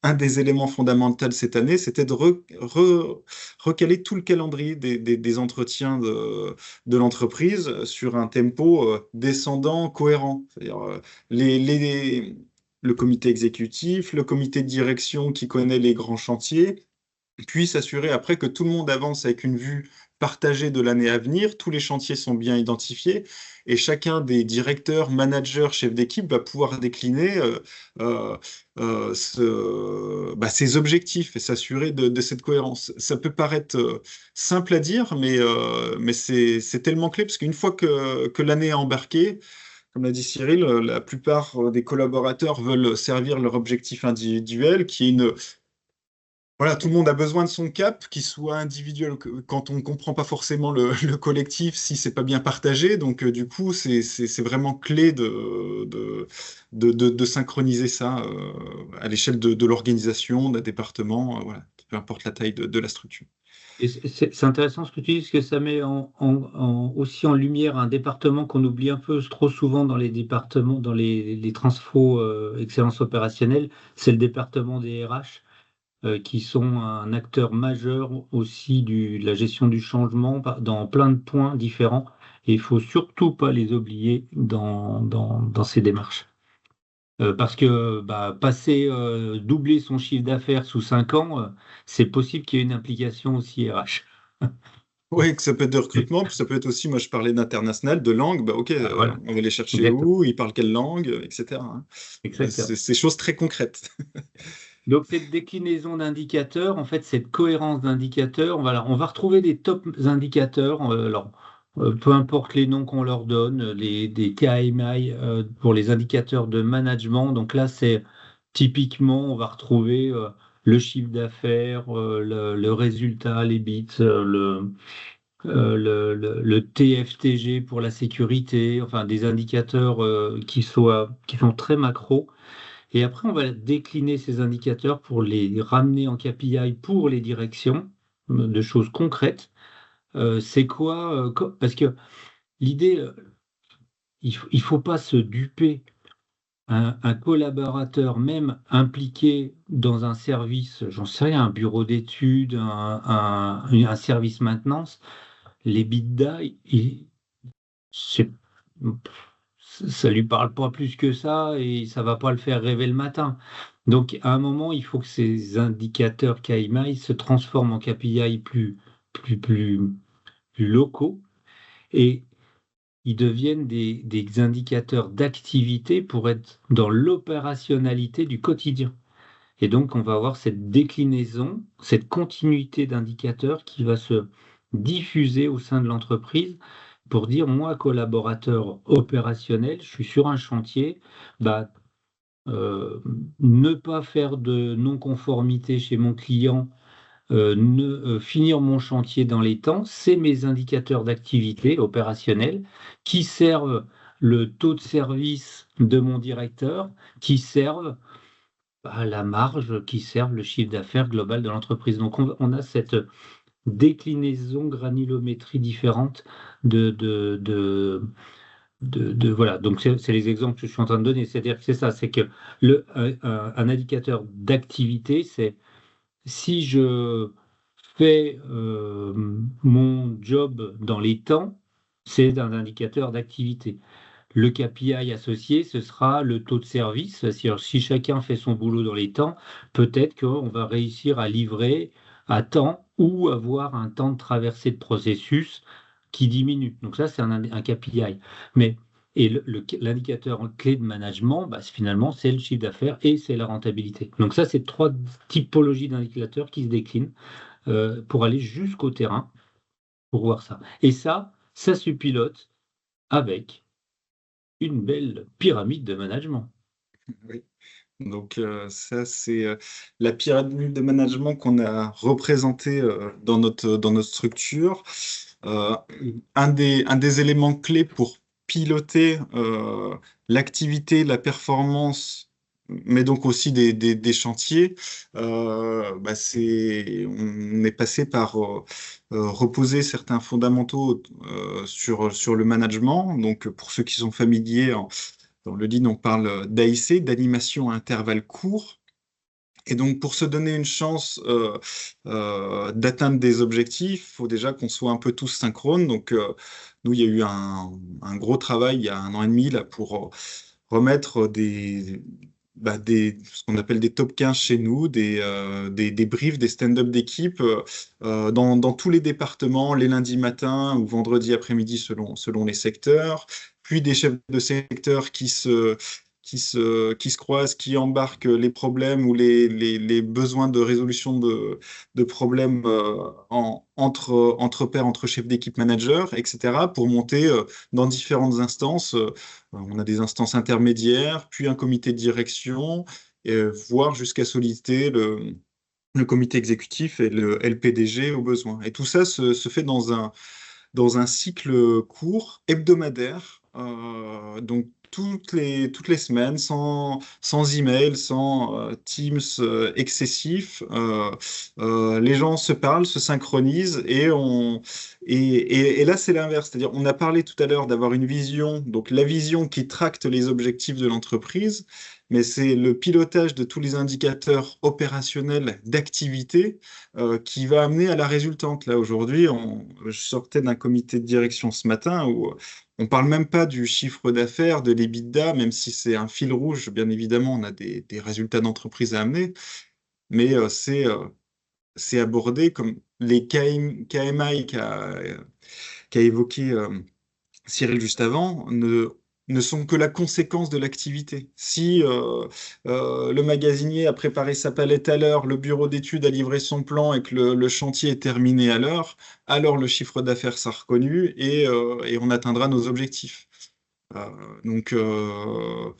Speaker 3: un des éléments fondamentaux cette année, c'était de recaler tout le calendrier des entretiens de l'entreprise sur un tempo descendant, cohérent. C'est-à-dire le comité exécutif, le comité de direction qui connaît les grands chantiers, puis s'assurer après que tout le monde avance avec une vue partagée de l'année à venir, tous les chantiers sont bien identifiés, et chacun des directeurs, managers, chefs d'équipe va pouvoir décliner ses objectifs et s'assurer de cette cohérence. Ça peut paraître simple à dire, mais c'est tellement clé, parce qu'une fois que l'année est embarquée, comme l'a dit Cyril, la plupart des collaborateurs veulent servir leur objectif individuel, qui est voilà, tout le monde a besoin de son cap, qu'il soit individuel quand on ne comprend pas forcément le collectif, si c'est pas bien partagé. Donc, du coup, c'est vraiment clé de synchroniser ça à l'échelle de l'organisation, d'un département, voilà, peu importe la taille de la structure.
Speaker 2: Et c'est intéressant ce que tu dis, parce que ça met aussi en lumière un département qu'on oublie un peu trop souvent dans les départements, dans les transfos excellence opérationnelle, c'est le département des RH. Qui sont un acteur majeur aussi de la gestion du changement dans plein de points différents. Et il ne faut surtout pas les oublier dans ces démarches. Parce que doubler son chiffre d'affaires sous 5 ans, c'est possible qu'il y ait une implication aussi RH.
Speaker 3: Oui, que ça peut être de recrutement, puis ça peut être aussi, moi je parlais d'international, de langue,
Speaker 2: Voilà.
Speaker 3: on va les chercher
Speaker 2: Exactement.
Speaker 3: où, ils parlent quelle langue, etc.
Speaker 2: Exactement.
Speaker 3: C'est choses très concrètes.
Speaker 2: Donc cette déclinaison d'indicateurs, en fait, cette cohérence d'indicateurs, on va retrouver des top indicateurs. Peu importe les noms qu'on leur donne, des KMI pour les indicateurs de management. Donc là, c'est typiquement, on va retrouver le chiffre d'affaires, le résultat, les bits, le TFTG pour la sécurité, enfin des indicateurs qui sont très macro. Et après, on va décliner ces indicateurs pour les ramener en KPI pour les directions de choses concrètes. C'est quoi parce que l'idée, il ne faut pas se duper. Un collaborateur, même impliqué dans un service, j'en sais rien, un bureau d'études, un service maintenance, les bidas, ça lui parle pas plus que ça et ça va pas le faire rêver le matin. Donc, à un moment, il faut que ces indicateurs KMI se transforment en KPI plus locaux et ils deviennent des indicateurs d'activité pour être dans l'opérationnalité du quotidien. Et donc, on va avoir cette déclinaison, cette continuité d'indicateurs qui va se diffuser au sein de l'entreprise pour dire, moi, collaborateur opérationnel, je suis sur un chantier, ne pas faire de non-conformité chez mon client, finir mon chantier dans les temps, c'est mes indicateurs d'activité opérationnelle qui servent le taux de service de mon directeur, qui servent la marge, qui servent le chiffre d'affaires global de l'entreprise. Donc on a cette déclinaison, granulométrie différente de voilà. Donc c'est les exemples que je suis en train de donner. C'est-à-dire que c'est ça, c'est que un indicateur d'activité, c'est si je fais mon job dans les temps, c'est un indicateur d'activité. Le KPI associé, ce sera le taux de service. C'est-à-dire, si chacun fait son boulot dans les temps, peut-être qu'on va réussir à livrer à temps ou avoir un temps de traversée de processus qui diminue. Donc ça, c'est un KPI. Mais et l'indicateur clé de management, bah, finalement, c'est le chiffre d'affaires et c'est la rentabilité. Donc ça, c'est trois typologies d'indicateurs qui se déclinent pour aller jusqu'au terrain pour voir ça. Et ça se pilote avec une belle pyramide de management.
Speaker 3: Oui. Donc ça, c'est la pyramide de management qu'on a représentée dans notre structure. Euh, un des éléments clés pour piloter l'activité, la performance, mais donc aussi des chantiers, on est passé par reposer certains fondamentaux sur le management. Donc pour ceux qui sont familiers, dans le Lean, on parle d'AIC, d'animation à intervalles courts. Et donc, pour se donner une chance d'atteindre des objectifs, il faut déjà qu'on soit un peu tous synchrones. Donc, nous, il y a eu un gros travail il y a 1 an et demi là, pour remettre ce qu'on appelle des top 15 chez nous, des briefs, des stand-up d'équipe dans tous les départements, les lundis matins ou vendredis après-midi selon les secteurs, puis des chefs de secteur qui se croisent, qui embarquent les problèmes ou les besoins de résolution de problèmes entre pairs, entre chefs d'équipe managers, etc., pour monter dans différentes instances. On a des instances intermédiaires, puis un comité de direction, voire jusqu'à solliciter le comité exécutif et le LPDG au besoin. Et tout ça se fait dans un cycle court, hebdomadaire, donc toutes les semaines, sans email, sans Teams excessif. Les gens se parlent, se synchronisent et là, c'est l'inverse. C'est-à-dire, on a parlé tout à l'heure d'avoir une vision, donc la vision qui tracte les objectifs de l'entreprise, mais c'est le pilotage de tous les indicateurs opérationnels d'activité qui va amener à la résultante. Là, aujourd'hui, je sortais d'un comité de direction ce matin où on parle même pas du chiffre d'affaires, de l'EBITDA, même si c'est un fil rouge, bien évidemment, on a des résultats d'entreprise à amener, mais c'est abordé comme les KMI qu'a évoqué Cyril juste avant, ne sont que la conséquence de l'activité. Si le magasinier a préparé sa palette à l'heure, le bureau d'études a livré son plan et que le chantier est terminé à l'heure, alors le chiffre d'affaires sera reconnu et on atteindra nos objectifs. Euh, donc, euh,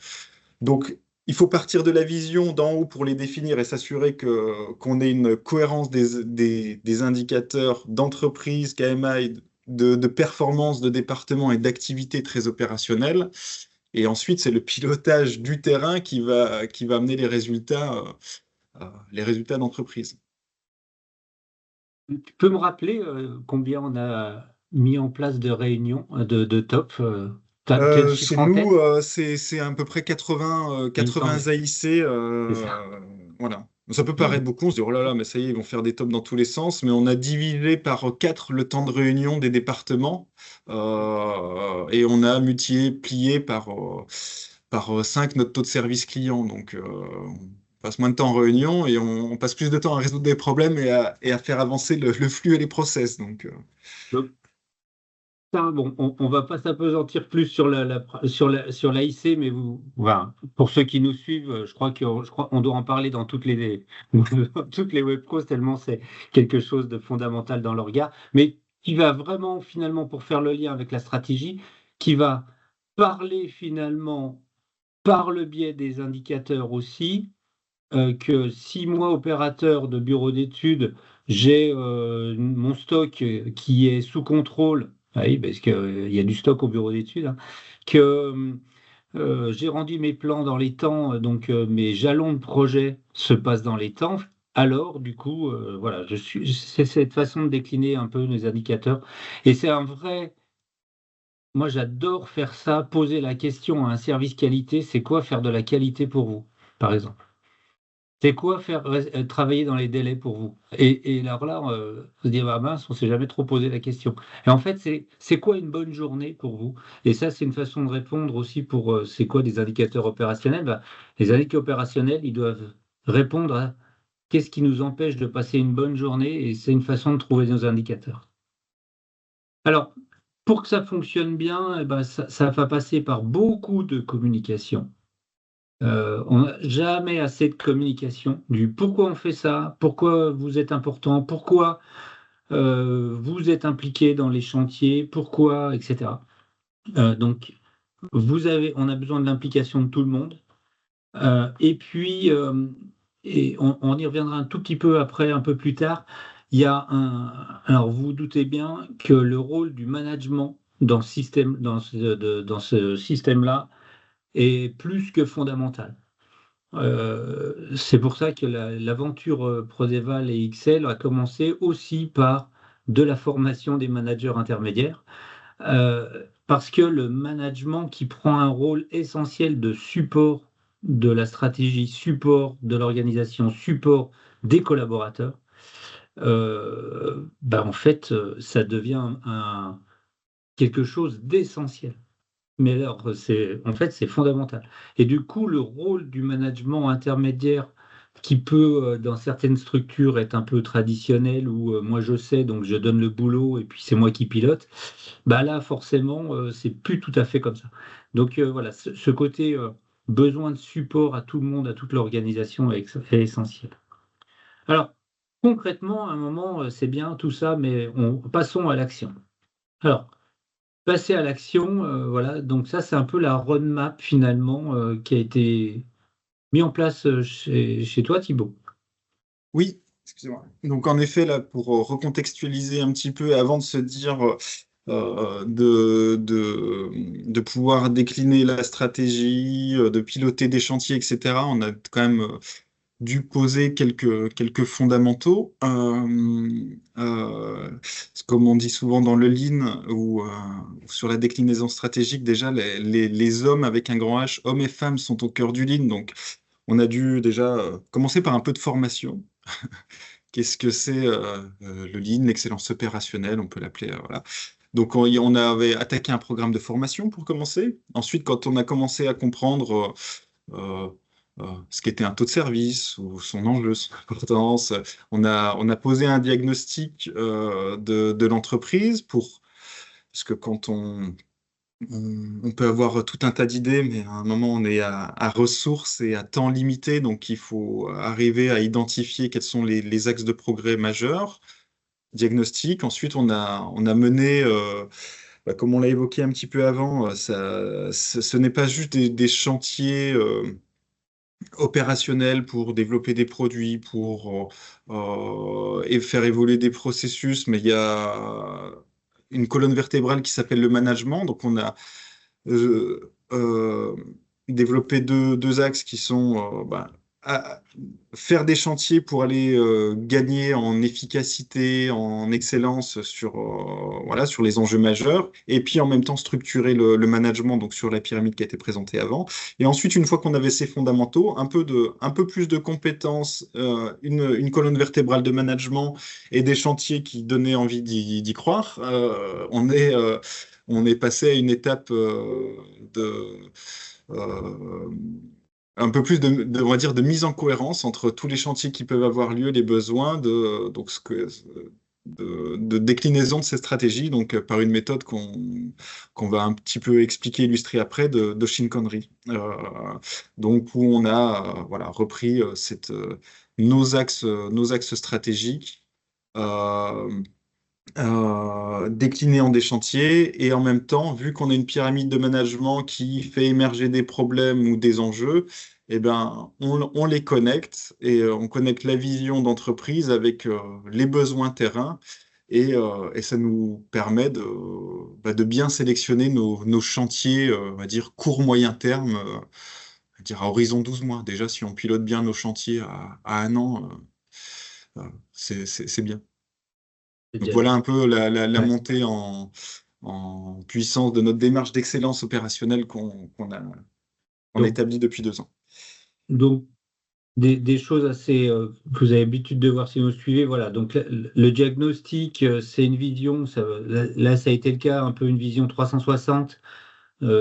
Speaker 3: donc, il faut partir de la vision d'en haut pour les définir et s'assurer qu'on ait une cohérence des indicateurs d'entreprise, KMI, de performance de département et d'activité très opérationnelle. Et ensuite, c'est le pilotage du terrain qui va amener les résultats d'entreprise.
Speaker 2: Tu peux me rappeler combien on a mis en place de réunions de top t'as le
Speaker 3: Chez
Speaker 2: chiffre en tête?
Speaker 3: nous, c'est à peu près 80,
Speaker 2: Il me semble,
Speaker 3: 80 AIC.
Speaker 2: c'est ça.
Speaker 3: Voilà. Ça peut paraître beaucoup, on se dit, oh là là, mais ça y est, ils vont faire des tops dans tous les sens, mais on a divisé par 4 le temps de réunion des départements et on a multiplié par 5 notre taux de service client. Donc, on passe moins de temps en réunion et on passe plus de temps à résoudre des problèmes et à faire avancer le flux et les process. Donc,
Speaker 2: Donc, ça, bon, on va pas s'apesantir plus sur sur l'AIC, mais voilà, pour ceux qui nous suivent, je crois on doit en parler dans toutes les webcos tellement c'est quelque chose de fondamental dans l'orga, mais qui va vraiment finalement pour faire le lien avec la stratégie, qui va parler finalement par le biais des indicateurs aussi, que si moi, opérateur de bureau d'études, j'ai mon stock qui est sous contrôle, ah oui, parce qu'il y a du stock au bureau d'études, hein, que j'ai rendu mes plans dans les temps, donc mes jalons de projet se passent dans les temps, alors du coup, voilà, c'est cette façon de décliner un peu nos indicateurs. Et c'est un vrai moi, j'adore faire ça, poser la question à un service qualité, c'est quoi faire de la qualité pour vous, par exemple? C'est quoi faire travailler dans les délais pour vous? Et alors là, on se dit: «Ah mince, on s'est jamais trop posé la question». Et en fait, c'est quoi une bonne journée pour vous? Et ça, c'est une façon de répondre aussi pour, c'est quoi des indicateurs opérationnels? Bah, les indicateurs opérationnels, ils doivent répondre à qu'est-ce qui nous empêche de passer une bonne journée? Et c'est une façon de trouver nos indicateurs. Alors, pour que ça fonctionne bien, et ben, ça va passer par beaucoup de communication. On n'a jamais assez de communication du pourquoi on fait ça, pourquoi vous êtes important, pourquoi vous êtes impliqué dans les chantiers, pourquoi, etc. Donc, on a besoin de l'implication de tout le monde. Et puis, et on y reviendra un tout petit peu après, un peu plus tard. Il y a alors vous vous doutez bien que le rôle du management dans ce système, dans ce système-là, est plus que fondamental. C'est pour ça que l'aventure Prodeval et XL a commencé aussi par de la formation des managers intermédiaires, parce que le management qui prend un rôle essentiel de support de la stratégie, support de l'organisation, support des collaborateurs, bah en fait, ça devient quelque chose d'essentiel. Mais alors, en fait, c'est fondamental. Et du coup, le rôle du management intermédiaire qui peut, dans certaines structures, être un peu traditionnel, où moi je sais, donc je donne le boulot et puis c'est moi qui pilote, bah là, forcément, c'est plus tout à fait comme ça. Donc voilà, ce côté besoin de support à tout le monde, à toute l'organisation est essentiel. Alors, concrètement, à un moment, c'est bien tout ça, mais passons à l'action. Alors, passer à l'action, voilà, donc ça, c'est un peu la roadmap finalement, qui a été mis en place, chez toi, Thibaut.
Speaker 3: Oui, excusez-moi. Donc en effet, là, pour recontextualiser un petit peu, avant de se dire de pouvoir décliner la stratégie, de piloter des chantiers, etc., on a quand même dû poser quelques fondamentaux. Comme on dit souvent dans le Lean ou sur la déclinaison stratégique, déjà, les hommes avec un grand H, hommes et femmes, sont au cœur du Lean. Donc, on a dû déjà commencer par un peu de formation. Qu'est-ce que c'est le Lean, l'excellence opérationnelle, on peut l'appeler. Voilà. Donc, on avait attaqué un programme de formation pour commencer. Ensuite, quand on a commencé à comprendre euh, ce qu'était un taux de service ou son enjeu, son importance, on a posé un diagnostic de l'entreprise parce que quand on peut avoir tout un tas d'idées, mais à un moment, on est à ressources et à temps limité, donc il faut arriver à identifier quels sont les axes de progrès majeurs. Diagnostic. Ensuite, on a mené, comme on l'a évoqué un petit peu avant, ce n'est pas juste des chantiers opérationnels pour développer des produits, pour et faire évoluer des processus, mais il y a une colonne vertébrale qui s'appelle le management. Donc, on a euh, développer deux axes qui sont faire des chantiers pour aller gagner en efficacité, en excellence voilà, sur les enjeux majeurs, et puis en même temps structurer le management donc sur la pyramide qui a été présentée avant. Et ensuite, une fois qu'on avait ces fondamentaux, un peu plus de compétences, une colonne vertébrale de management et des chantiers qui donnaient envie d'y croire, on est passé à une étape euh, un peu plus on va dire, de mise en cohérence entre tous les chantiers qui peuvent avoir lieu, les besoins, de déclinaison de ces stratégies, donc par une méthode qu'on va un petit peu expliquer, illustrer après, de Shinkonri. Donc où on a voilà, repris nos axes stratégiques. Euh, décliner en des chantiers et en même temps, vu qu'on a une pyramide de management qui fait émerger des problèmes ou des enjeux, eh ben, on les connecte et on connecte la vision d'entreprise avec les besoins terrain et ça nous permet de bien sélectionner nos chantiers, on va dire court-moyen terme, on va dire à horizon 12 mois. Déjà, si on pilote bien nos chantiers à un an, c'est bien.
Speaker 2: C'est
Speaker 3: Donc
Speaker 2: déjà
Speaker 3: voilà
Speaker 2: bien.
Speaker 3: un peu la
Speaker 2: Ouais.
Speaker 3: montée en puissance de notre démarche d'excellence opérationnelle qu'on a
Speaker 2: Donc,
Speaker 3: établie depuis 2 ans.
Speaker 2: donc des choses assez que vous avez l'habitude de voir si vous suivez. Voilà. Donc, le diagnostic, c'est une vision. Là, ça a été le cas, un peu une vision 360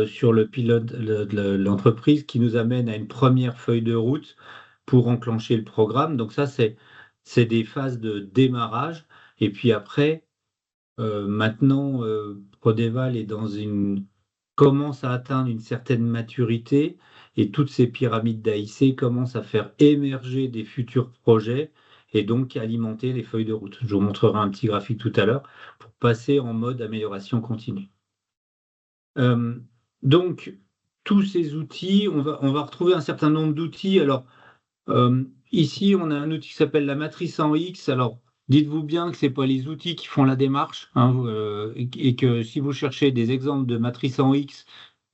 Speaker 2: sur le pilote de l'entreprise qui nous amène à une première feuille de route pour enclencher le programme. Donc ça, c'est des phases de démarrage. Et puis après, maintenant, Prodeval est commence à atteindre une certaine maturité et toutes ces pyramides d'AIC commencent à faire émerger des futurs projets et donc alimenter les feuilles de route. Je vous montrerai un petit graphique tout à l'heure pour passer en mode amélioration continue. Euh, donc, tous ces outils, on va retrouver un certain nombre d'outils. Alors, ici, on a un outil qui s'appelle la matrice en X. Alors, dites-vous bien que ce n'est pas les outils qui font la démarche, hein, et que si vous cherchez des exemples de matrice en X,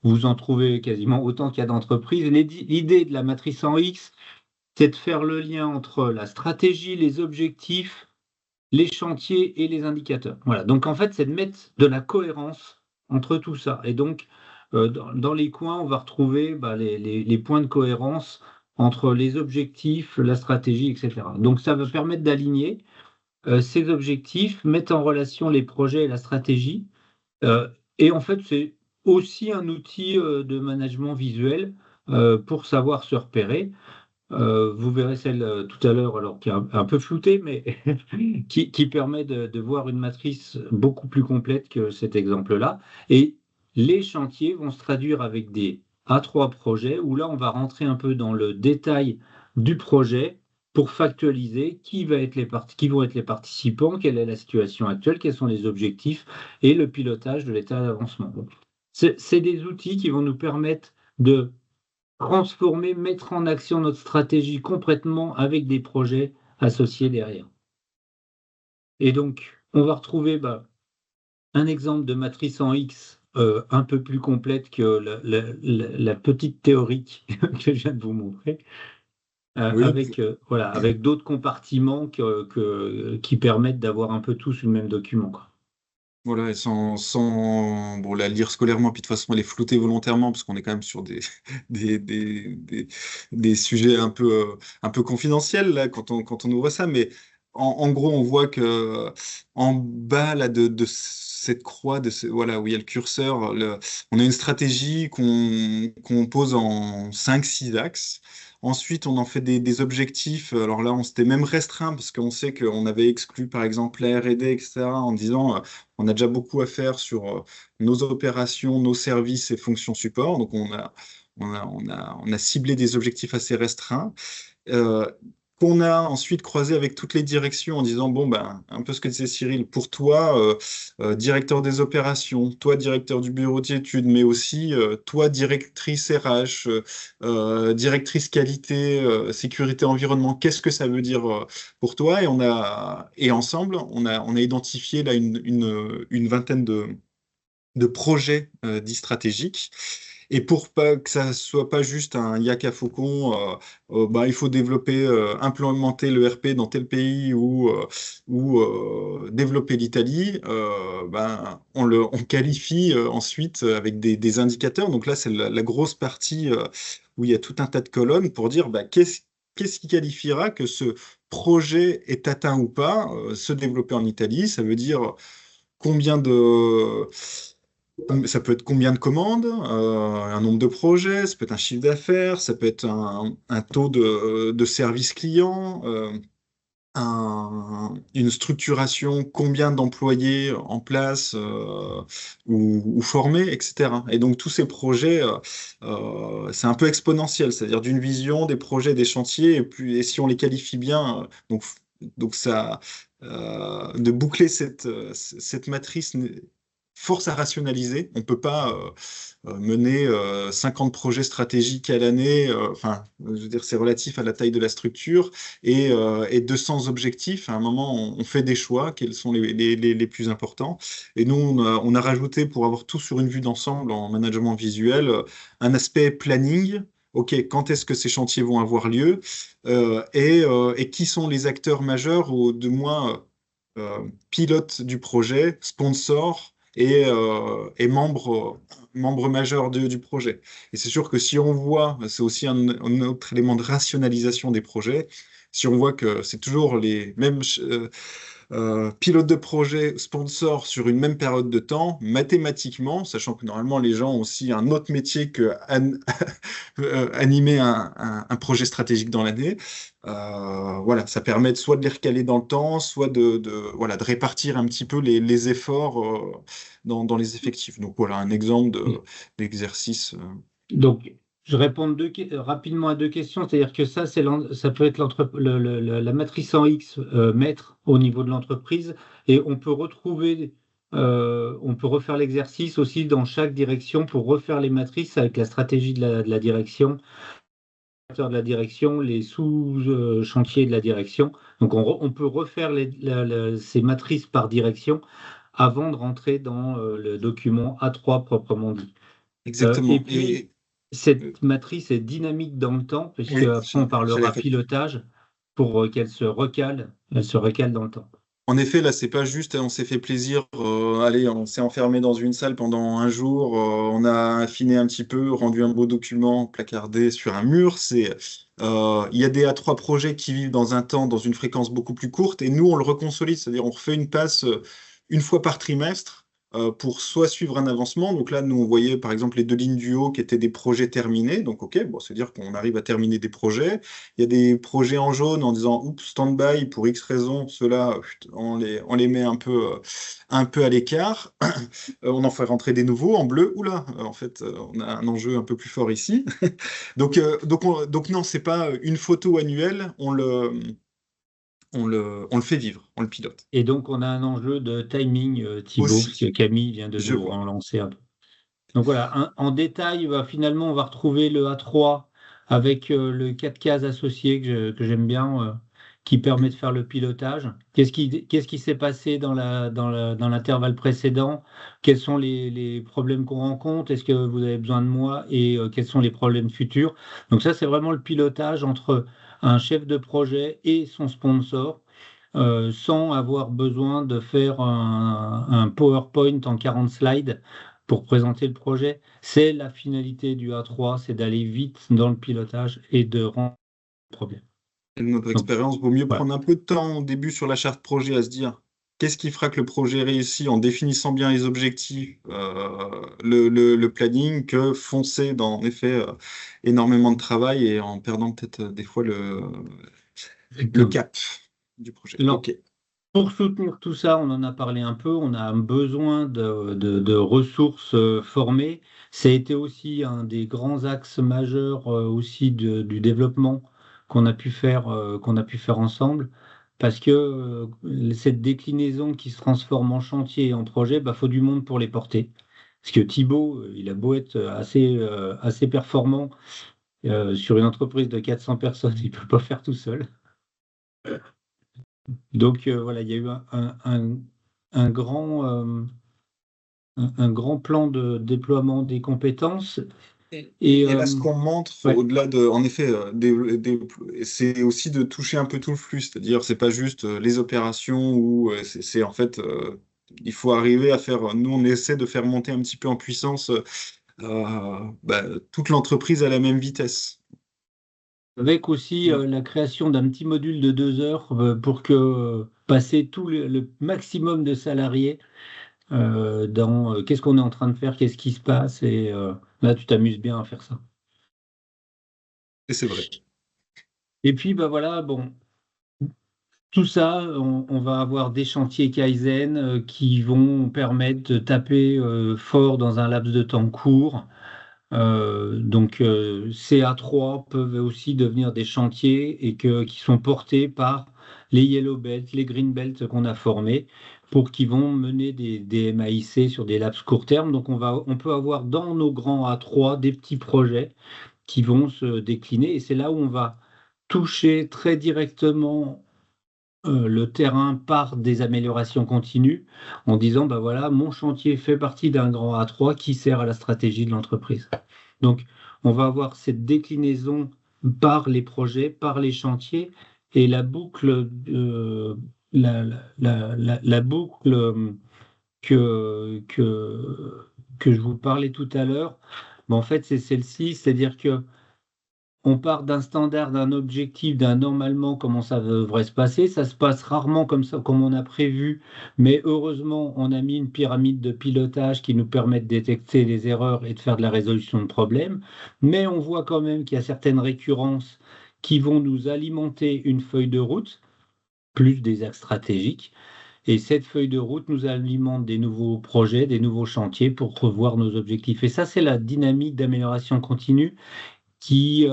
Speaker 2: vous en trouvez quasiment autant qu'il y a d'entreprises. L'idée de la matrice en X, c'est de faire le lien entre la stratégie, les objectifs, les chantiers et les indicateurs. Voilà. Donc, en fait, c'est de mettre de la cohérence entre tout ça. Et donc, dans les coins, on va retrouver les points de cohérence entre les objectifs, la stratégie, etc. Donc, ça va permettre d'aligner ces objectifs, mettre en relation les projets et la stratégie. Et en fait, c'est aussi un outil de management visuel pour savoir se repérer. Vous verrez celle tout à l'heure, alors qui est un peu floutée, mais qui permet de voir une matrice beaucoup plus complète que cet exemple-là. Et les chantiers vont se traduire avec des A3 projets, où là, on va rentrer un peu dans le détail du projet pour factualiser qui vont être les participants, quelle est la situation actuelle, quels sont les objectifs et le pilotage de l'état d'avancement. C'est des outils qui vont nous permettre de transformer, mettre en action notre stratégie complètement avec des projets associés derrière. Et donc, on va retrouver un exemple de matrice en X un peu plus complète que la petite théorique que je viens de vous montrer,
Speaker 3: Oui,
Speaker 2: avec d'autres compartiments qui permettent d'avoir un peu tous le même document, quoi.
Speaker 3: voilà, et bon, la lire scolairement, puis de toute façon, elle est floutée volontairement, parce qu'on est quand même sur des, des, des, des sujets un peu confidentiels, là, quand on ouvre ça, mais en gros, on voit que en bas, là, de cette croix, voilà, où il y a le curseur, on a une stratégie qu'on pose en 5-6 axes. Ensuite, on en fait des objectifs. Alors là, on s'était même restreint parce qu'on sait qu'on avait exclu, par exemple, la R&D, etc., en disant on a déjà beaucoup à faire sur nos opérations, nos services et fonctions support. Donc, on a ciblé des objectifs assez restreints. Euh, qu'on a ensuite croisé avec toutes les directions en disant, bon, ben, un peu ce que disait Cyril, pour toi, directeur des opérations, toi, directeur du bureau d'études, mais aussi toi, directrice RH, directrice qualité, sécurité, environnement, qu'est-ce que ça veut dire pour toi? Et ensemble, on a identifié là une vingtaine de projets dits stratégiques. Et pour pas que ça soit pas juste un yak à faucon, il faut développer, implémenter le RP dans tel pays ou développer l'Italie. On qualifie ensuite avec des indicateurs. Donc là, c'est la grosse partie où il y a tout un tas de colonnes pour dire qu'est-ce qui qualifiera que ce projet est atteint ou pas. Se développer en Italie, ça veut dire combien de ça peut être combien de commandes, un nombre de projets, ça peut être un chiffre d'affaires, ça peut être un taux de service client, une structuration, combien d'employés en place ou formés, etc. Et donc tous ces projets, c'est un peu exponentiel, c'est-à-dire d'une vision, des projets, des chantiers, et si on les qualifie bien, donc ça, de boucler cette matrice force à rationaliser. On ne peut pas mener 50 projets stratégiques à l'année. Enfin, je veux dire, c'est relatif à la taille de la structure et 200 objectifs. À un moment, on fait des choix, quels sont les plus importants. Et nous, on a rajouté, pour avoir tout sur une vue d'ensemble en management visuel, un aspect planning. OK, quand est-ce que ces chantiers vont avoir lieu et qui sont les acteurs majeurs ou de moins pilotes du projet, sponsors et membre majeur du projet. Et c'est sûr que si on voit, c'est aussi un autre élément de rationalisation des projets, si on voit que c'est toujours les mêmes pilotes de projet sponsors sur une même période de temps, mathématiquement, sachant que normalement les gens ont aussi un autre métier que animer un projet stratégique dans l'année, voilà, ça permet soit de les recaler dans le temps, soit voilà, de répartir un petit peu les efforts dans les effectifs. Donc voilà un exemple d'exercice.
Speaker 2: Donc, je réponds rapidement à deux questions, c'est-à-dire que ça peut être la matrice en X mètres au niveau de l'entreprise, et on peut refaire l'exercice aussi dans chaque direction pour refaire les matrices avec la stratégie de la direction, les sous-chantiers de la direction. Donc, on peut refaire ces matrices par direction avant de rentrer dans le document A3 proprement dit.
Speaker 3: Exactement.
Speaker 2: Et puis, cette matrice est dynamique dans le temps, puisque
Speaker 3: Oui,
Speaker 2: après on parlera pilotage pour qu'elle se recale dans le temps.
Speaker 3: En effet, là, c'est pas juste, on s'est fait plaisir, allez, on s'est enfermé dans une salle pendant un jour, on a affiné un petit peu, rendu un beau document placardé sur un mur. Il y a des A3 projets qui vivent dans un temps, dans une fréquence beaucoup plus courte, et nous, on le reconsolide, c'est-à-dire on refait une passe une fois par trimestre pour soit suivre un avancement. Donc là, nous, on voyait par exemple les deux lignes du haut qui étaient des projets terminés. Donc, OK, bon, c'est-à-dire qu'on arrive à terminer des projets. Il y a des projets en jaune en disant, oups, stand-by, pour X raisons, ceux-là, on les met un peu à l'écart. On en fait rentrer des nouveaux en bleu. Oula, en fait, on a un enjeu un peu plus fort ici. Donc non, c'est pas une photo annuelle, on le fait vivre, on le pilote.
Speaker 2: Et donc, on a un enjeu de timing, Thibaut,
Speaker 3: Aussi,
Speaker 2: parce que Camille vient de
Speaker 3: je
Speaker 2: nous
Speaker 3: vois.
Speaker 2: relancer un peu. Donc voilà, en détail, finalement, on va retrouver le A3 avec le 4 cases associé que j'aime bien, qui permet de faire le pilotage. Qu'est-ce qui s'est passé dans l'intervalle précédent? Quels sont les problèmes qu'on rencontre? Est-ce que vous avez besoin de moi? Et quels sont les problèmes futurs? Donc ça, c'est vraiment le pilotage entre un chef de projet et son sponsor. Sans avoir besoin de faire un PowerPoint en 40 slides pour présenter le projet. C'est la finalité du A3, c'est d'aller vite dans le pilotage et de rendre le problème.
Speaker 3: Et de notre
Speaker 2: Donc,
Speaker 3: expérience, vaut mieux
Speaker 2: voilà.
Speaker 3: prendre un peu de temps au début sur la charte projet à se dire qu'est-ce qui fera que le projet réussit en définissant bien les objectifs, le planning, que foncer dans, en effet, énormément de travail et en perdant peut-être des fois le cap du projet.
Speaker 2: Alors,
Speaker 3: OK.
Speaker 2: pour soutenir tout ça, on en a parlé un peu, on a besoin de ressources formées. Ça a été aussi un des grands axes majeurs aussi du développement qu'on a pu faire ensemble, parce que cette déclinaison qui se transforme en chantier et en projet, faut du monde pour les porter. Parce que Thibaut, il a beau être assez performant sur une entreprise de 400 personnes, il ne peut pas faire tout seul. Donc voilà, il y a eu un grand plan de déploiement des compétences.
Speaker 3: Et là, ce qu'on montre,
Speaker 2: Ouais.
Speaker 3: au-delà de, en effet, c'est aussi de toucher un peu tout le flux. C'est-à-dire, c'est pas juste les opérations où c'est en fait, il faut arriver à faire. Nous, on essaie de faire monter un petit peu en puissance toute l'entreprise à la même vitesse.
Speaker 2: Avec aussi la création d'un petit module de 2 heures pour que passer tout le maximum de salariés dans qu'est-ce qu'on est en train de faire, qu'est-ce qui se passe, et là, tu t'amuses bien à faire ça.
Speaker 3: Et c'est vrai.
Speaker 2: Et puis, voilà, bon. Tout ça, on va avoir des chantiers Kaizen qui vont permettre de taper fort dans un laps de temps court. Donc, ces A3 peuvent aussi devenir des chantiers et qui sont portés par les Yellow Belts, les Green Belts qu'on a formés pour qu'ils vont mener des MAIC sur des laps court terme. Donc, on peut avoir dans nos grands A3 des petits projets qui vont se décliner, et c'est là où on va toucher très directement le terrain par des améliorations continues en disant, voilà, mon chantier fait partie d'un grand A3 qui sert à la stratégie de l'entreprise. Donc, on va avoir cette déclinaison par les projets, par les chantiers, et la boucle, la boucle que je vous parlais tout à l'heure, en fait, c'est celle-ci, c'est-à-dire que on part d'un standard, d'un objectif, d'un normalement comment ça devrait se passer. Ça se passe rarement comme ça, comme on a prévu, mais heureusement, on a mis une pyramide de pilotage qui nous permet de détecter les erreurs et de faire de la résolution de problèmes. Mais on voit quand même qu'il y a certaines récurrences qui vont nous alimenter une feuille de route, plus des axes stratégiques. Et cette feuille de route nous alimente des nouveaux projets, des nouveaux chantiers pour revoir nos objectifs. Et ça, c'est la dynamique d'amélioration continue qui,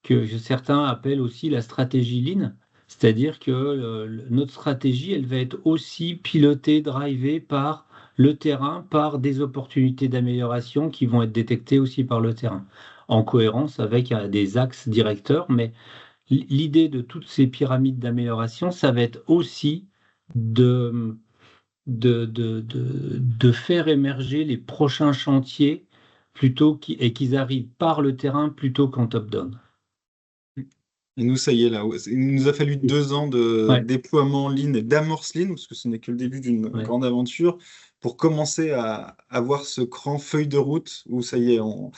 Speaker 2: que certains appellent aussi la stratégie Lean, c'est-à-dire que notre stratégie, elle va être aussi pilotée, drivée par le terrain, par des opportunités d'amélioration qui vont être détectées aussi par le terrain, en cohérence avec des axes directeurs. Mais l'idée de toutes ces pyramides d'amélioration, ça va être aussi de faire émerger les prochains chantiers et qu'ils arrivent par le terrain plutôt qu'en top-down.
Speaker 3: Et nous, ça y est, là, il nous a fallu 2 ans de
Speaker 2: Ouais.
Speaker 3: déploiement Lean et d'amorce Lean, parce que ce n'est que le début d'une
Speaker 2: Ouais.
Speaker 3: grande aventure, pour commencer à avoir ce cran feuille de route où ça y est, on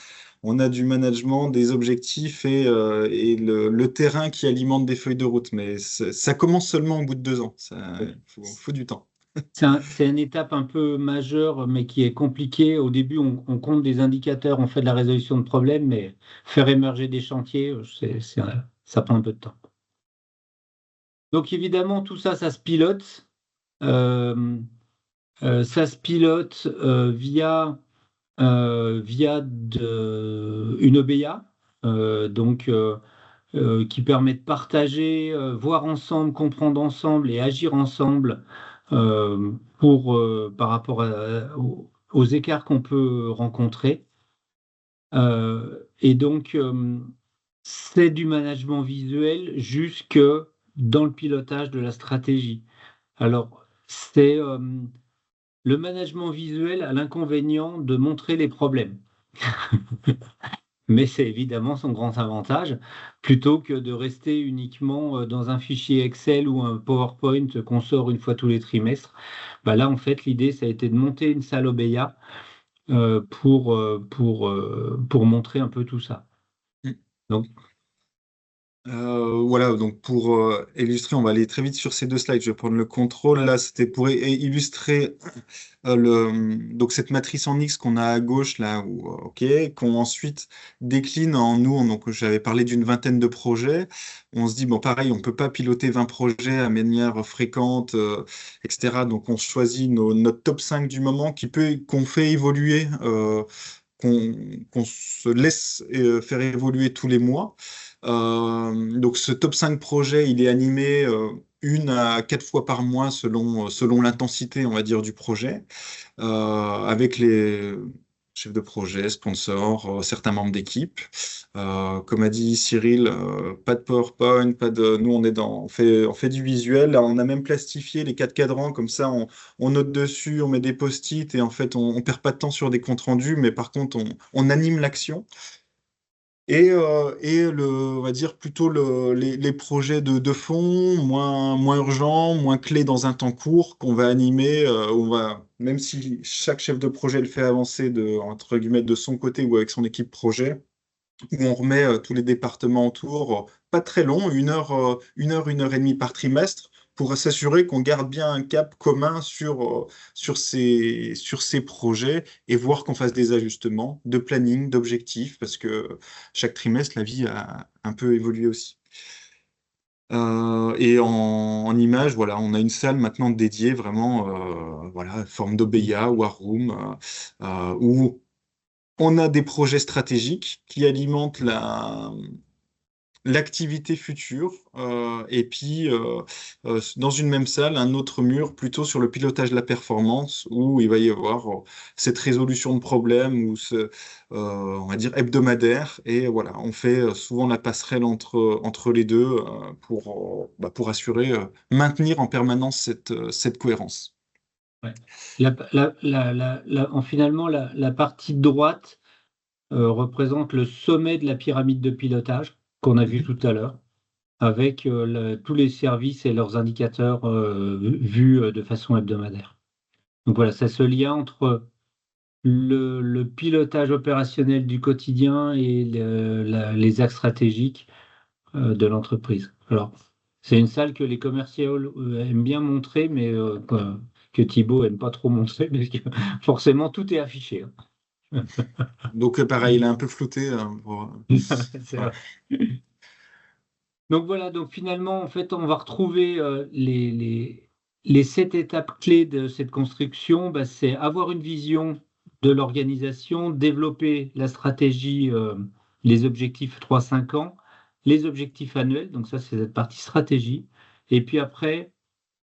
Speaker 3: a du management, des objectifs et le terrain qui alimente des feuilles de route. Mais ça commence seulement au bout de 2 ans. Ça, faut du temps.
Speaker 2: C'est une étape un peu majeure, mais qui est compliquée. Au début, on compte des indicateurs, on fait de la résolution de problèmes, mais faire émerger des chantiers, ça prend un peu de temps. Donc évidemment, tout ça, ça se pilote. Ça se pilote via une OBA, qui permet de partager, voir ensemble, comprendre ensemble et agir ensemble par rapport aux écarts qu'on peut rencontrer. Et donc, c'est du management visuel jusque dans le pilotage de la stratégie. Alors, le management visuel a l'inconvénient de montrer les problèmes. Mais c'est évidemment son grand avantage, plutôt que de rester uniquement dans un fichier Excel ou un PowerPoint qu'on sort une fois tous les trimestres. Là, en fait, l'idée, ça a été de monter une salle OBEA pour montrer un peu tout ça. Donc,
Speaker 3: voilà, donc pour illustrer, on va aller très vite sur ces 2 slides. Je vais prendre le contrôle. Là, c'était pour illustrer donc cette matrice en X qu'on a à gauche, là, qu'on ensuite décline en nous. Donc, j'avais parlé d'une vingtaine de projets. On se dit, bon, pareil, on ne peut pas piloter 20 projets à manière fréquente, etc. Donc, on choisit notre top 5 du moment qu'on fait évoluer, qu'on se laisse faire évoluer tous les mois. Donc ce top 5 projets, il est animé 1 à 4 fois par mois selon l'intensité, on va dire, du projet, avec les chefs de projet, sponsors, certains membres d'équipe. Comme a dit Cyril, pas de PowerPoint, nous on fait du visuel. Là, on a même plastifié les 4 cadrans, comme ça on note dessus, on met des post-it et en fait on perd pas de temps sur des comptes rendus, mais par contre on anime l'action. Et on va dire plutôt les projets de fond, moins urgents, moins clés dans un temps court, qu'on va animer, même si chaque chef de projet le fait avancer entre guillemets, de son côté ou avec son équipe projet, où on remet tous les départements autour, pas très long, 1 heure, 1 heure et demie par trimestre, pour s'assurer qu'on garde bien un cap commun sur ces projets et voir qu'on fasse des ajustements de planning, d'objectifs, parce que chaque trimestre, la vie a un peu évolué aussi. Et en image, voilà, on a une salle maintenant dédiée vraiment, voilà, forme d'OBEA, War Room, où on a des projets stratégiques qui alimentent l'activité future, et puis dans une même salle, un autre mur plutôt sur le pilotage de la performance, où il va y avoir cette résolution de problèmes, ou on va dire hebdomadaire, et voilà, on fait souvent la passerelle entre les deux pour assurer, maintenir en permanence cette cohérence.
Speaker 2: ouais. Finalement, la partie droite représente le sommet de la pyramide de pilotage qu'on a vu tout à l'heure, avec tous les services et leurs indicateurs vus de façon hebdomadaire. Donc voilà, c'est ce lien entre le pilotage opérationnel du quotidien et les axes stratégiques de l'entreprise. Alors, c'est une salle que les commerciaux aiment bien montrer, mais que Thibaut aime pas trop montrer, parce que forcément, tout est affiché.
Speaker 3: Donc, pareil, il est un peu flouté.
Speaker 2: C'est
Speaker 3: Ouais.
Speaker 2: vrai. Donc voilà, donc finalement, en fait, on va retrouver les 7 étapes clés de cette construction. Bah, c'est avoir une vision de l'organisation, développer la stratégie, les objectifs 3-5 ans, les objectifs annuels, donc ça, c'est cette partie stratégie. Et puis après,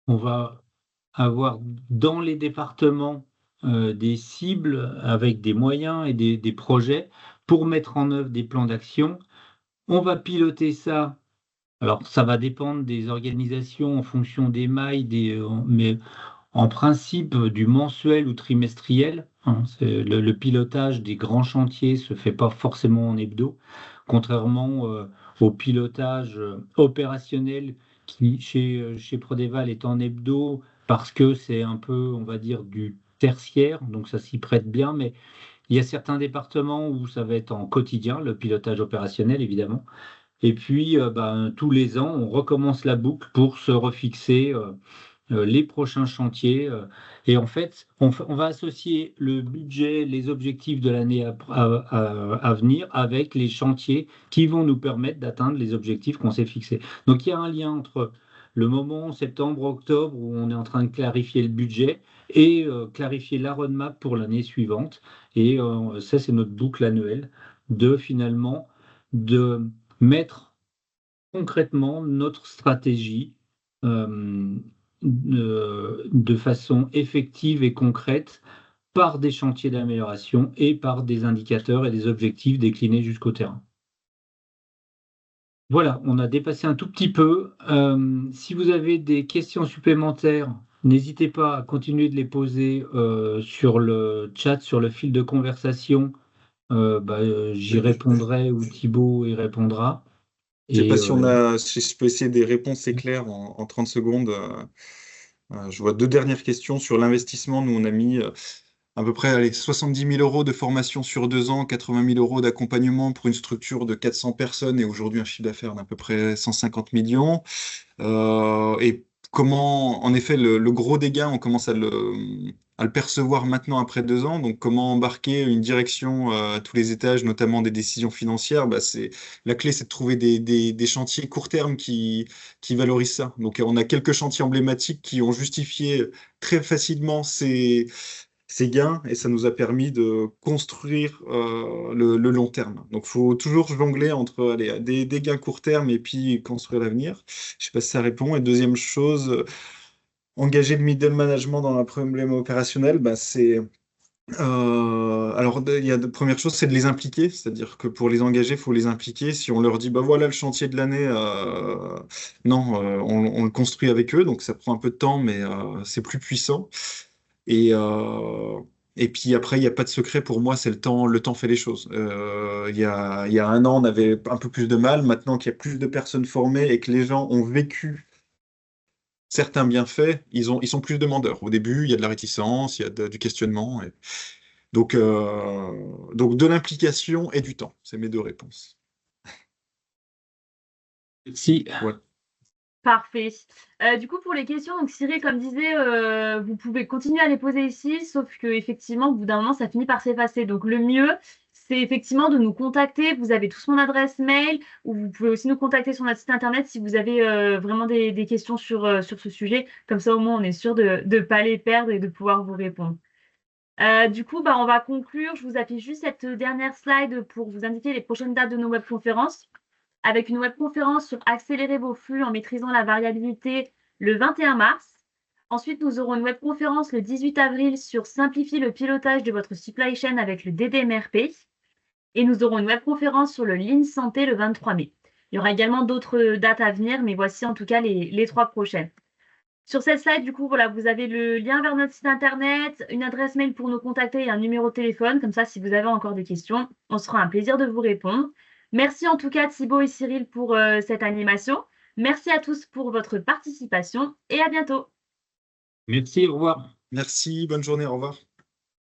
Speaker 2: on va avoir dans les départements des cibles avec des moyens et des projets pour mettre en œuvre des plans d'action. On va piloter ça. Alors, ça va dépendre des organisations en fonction des mailles, mais en principe du mensuel ou trimestriel. Hein. Le pilotage des grands chantiers se fait pas forcément en hebdo, contrairement au pilotage opérationnel qui, chez Prodeval, est en hebdo parce que c'est un peu, on va dire, du tertiaire, donc ça s'y prête bien, mais il y a certains départements où ça va être en quotidien, le pilotage opérationnel, évidemment. Et puis, tous les ans, on recommence la boucle pour se refixer les prochains chantiers. Et en fait, on va associer le budget, les objectifs de l'année à venir avec les chantiers qui vont nous permettre d'atteindre les objectifs qu'on s'est fixés. Donc, il y a un lien entre le moment septembre-octobre où on est en train de clarifier le budget et clarifier la roadmap pour l'année suivante. Et ça, c'est notre boucle annuelle de mettre concrètement notre stratégie euh, de façon effective et concrète par des chantiers d'amélioration et par des indicateurs et des objectifs déclinés jusqu'au terrain. Voilà, on a dépassé un tout petit peu. Si vous avez des questions supplémentaires, n'hésitez pas à continuer de les poser sur le chat, sur le fil de conversation. J'y répondrai ou Thibaut y répondra.
Speaker 3: Je sais
Speaker 2: Et
Speaker 3: pas si je peux essayer des réponses éclairs en 30 secondes. Je vois deux dernières questions sur l'investissement. Nous, on a mis à peu près allez, 70 000 euros de formation sur 2 ans, 80 000 euros d'accompagnement pour une structure de 400 personnes et aujourd'hui un chiffre d'affaires d'à peu près 150 millions. Et comment, en effet, le gros dégât, on commence à le percevoir maintenant après 2 ans. Donc, comment embarquer une direction à tous les étages, notamment des décisions financières, la clé, c'est de trouver des chantiers court terme qui valorisent ça. Donc, on a quelques chantiers emblématiques qui ont justifié très facilement ces gains et ça nous a permis de construire le long terme. Donc, il faut toujours jongler entre allez, des gains court terme et puis construire l'avenir. Je sais pas si ça répond. Et deuxième chose, engager le middle management dans un problème opérationnel, alors, il y a de première chose, c'est de les impliquer, c'est-à-dire que pour les engager, il faut les impliquer. Si on leur dit, bah voilà le chantier de l'année, non, on le construit avec eux, donc ça prend un peu de temps, mais c'est plus puissant. Et, euh, et puis après, il n'y a pas de secret pour moi, c'est le temps fait les choses. Il y a 1 an, on avait un peu plus de mal. Maintenant qu'il y a plus de personnes formées et que les gens ont vécu certains bienfaits, ils sont plus demandeurs. Au début, il y a de la réticence, il y a du questionnement. Donc de l'implication et du temps. C'est mes deux réponses.
Speaker 2: si
Speaker 3: Ouais.
Speaker 1: Parfait. Du coup, pour les questions, donc Cyril, comme disait, vous pouvez continuer à les poser ici, sauf que effectivement, au bout d'un moment, ça finit par s'effacer. Donc, le mieux, c'est effectivement de nous contacter. Vous avez tous mon adresse mail, ou vous pouvez aussi nous contacter sur notre site internet si vous avez vraiment des questions sur ce sujet. Comme ça, au moins, on est sûr de ne pas les perdre et de pouvoir vous répondre. Du coup, on va conclure. Je vous affiche juste cette dernière slide pour vous indiquer les prochaines dates de nos webconférences, avec une webconférence sur accélérer vos flux en maîtrisant la variabilité le 21 mars. Ensuite, nous aurons une webconférence le 18 avril sur simplifier le pilotage de votre supply chain avec le DDMRP. Et nous aurons une webconférence sur le Lean Santé le 23 mai. Il y aura également d'autres dates à venir, mais voici en tout cas les 3 prochaines. Sur cette slide, du coup, voilà, vous avez le lien vers notre site internet, une adresse mail pour nous contacter et un numéro de téléphone. Comme ça, si vous avez encore des questions, on se fera un plaisir de vous répondre. Merci en tout cas Thibaut et Cyril pour cette animation. Merci à tous pour votre participation et à bientôt.
Speaker 2: Merci, au revoir.
Speaker 3: Merci, bonne journée, au revoir.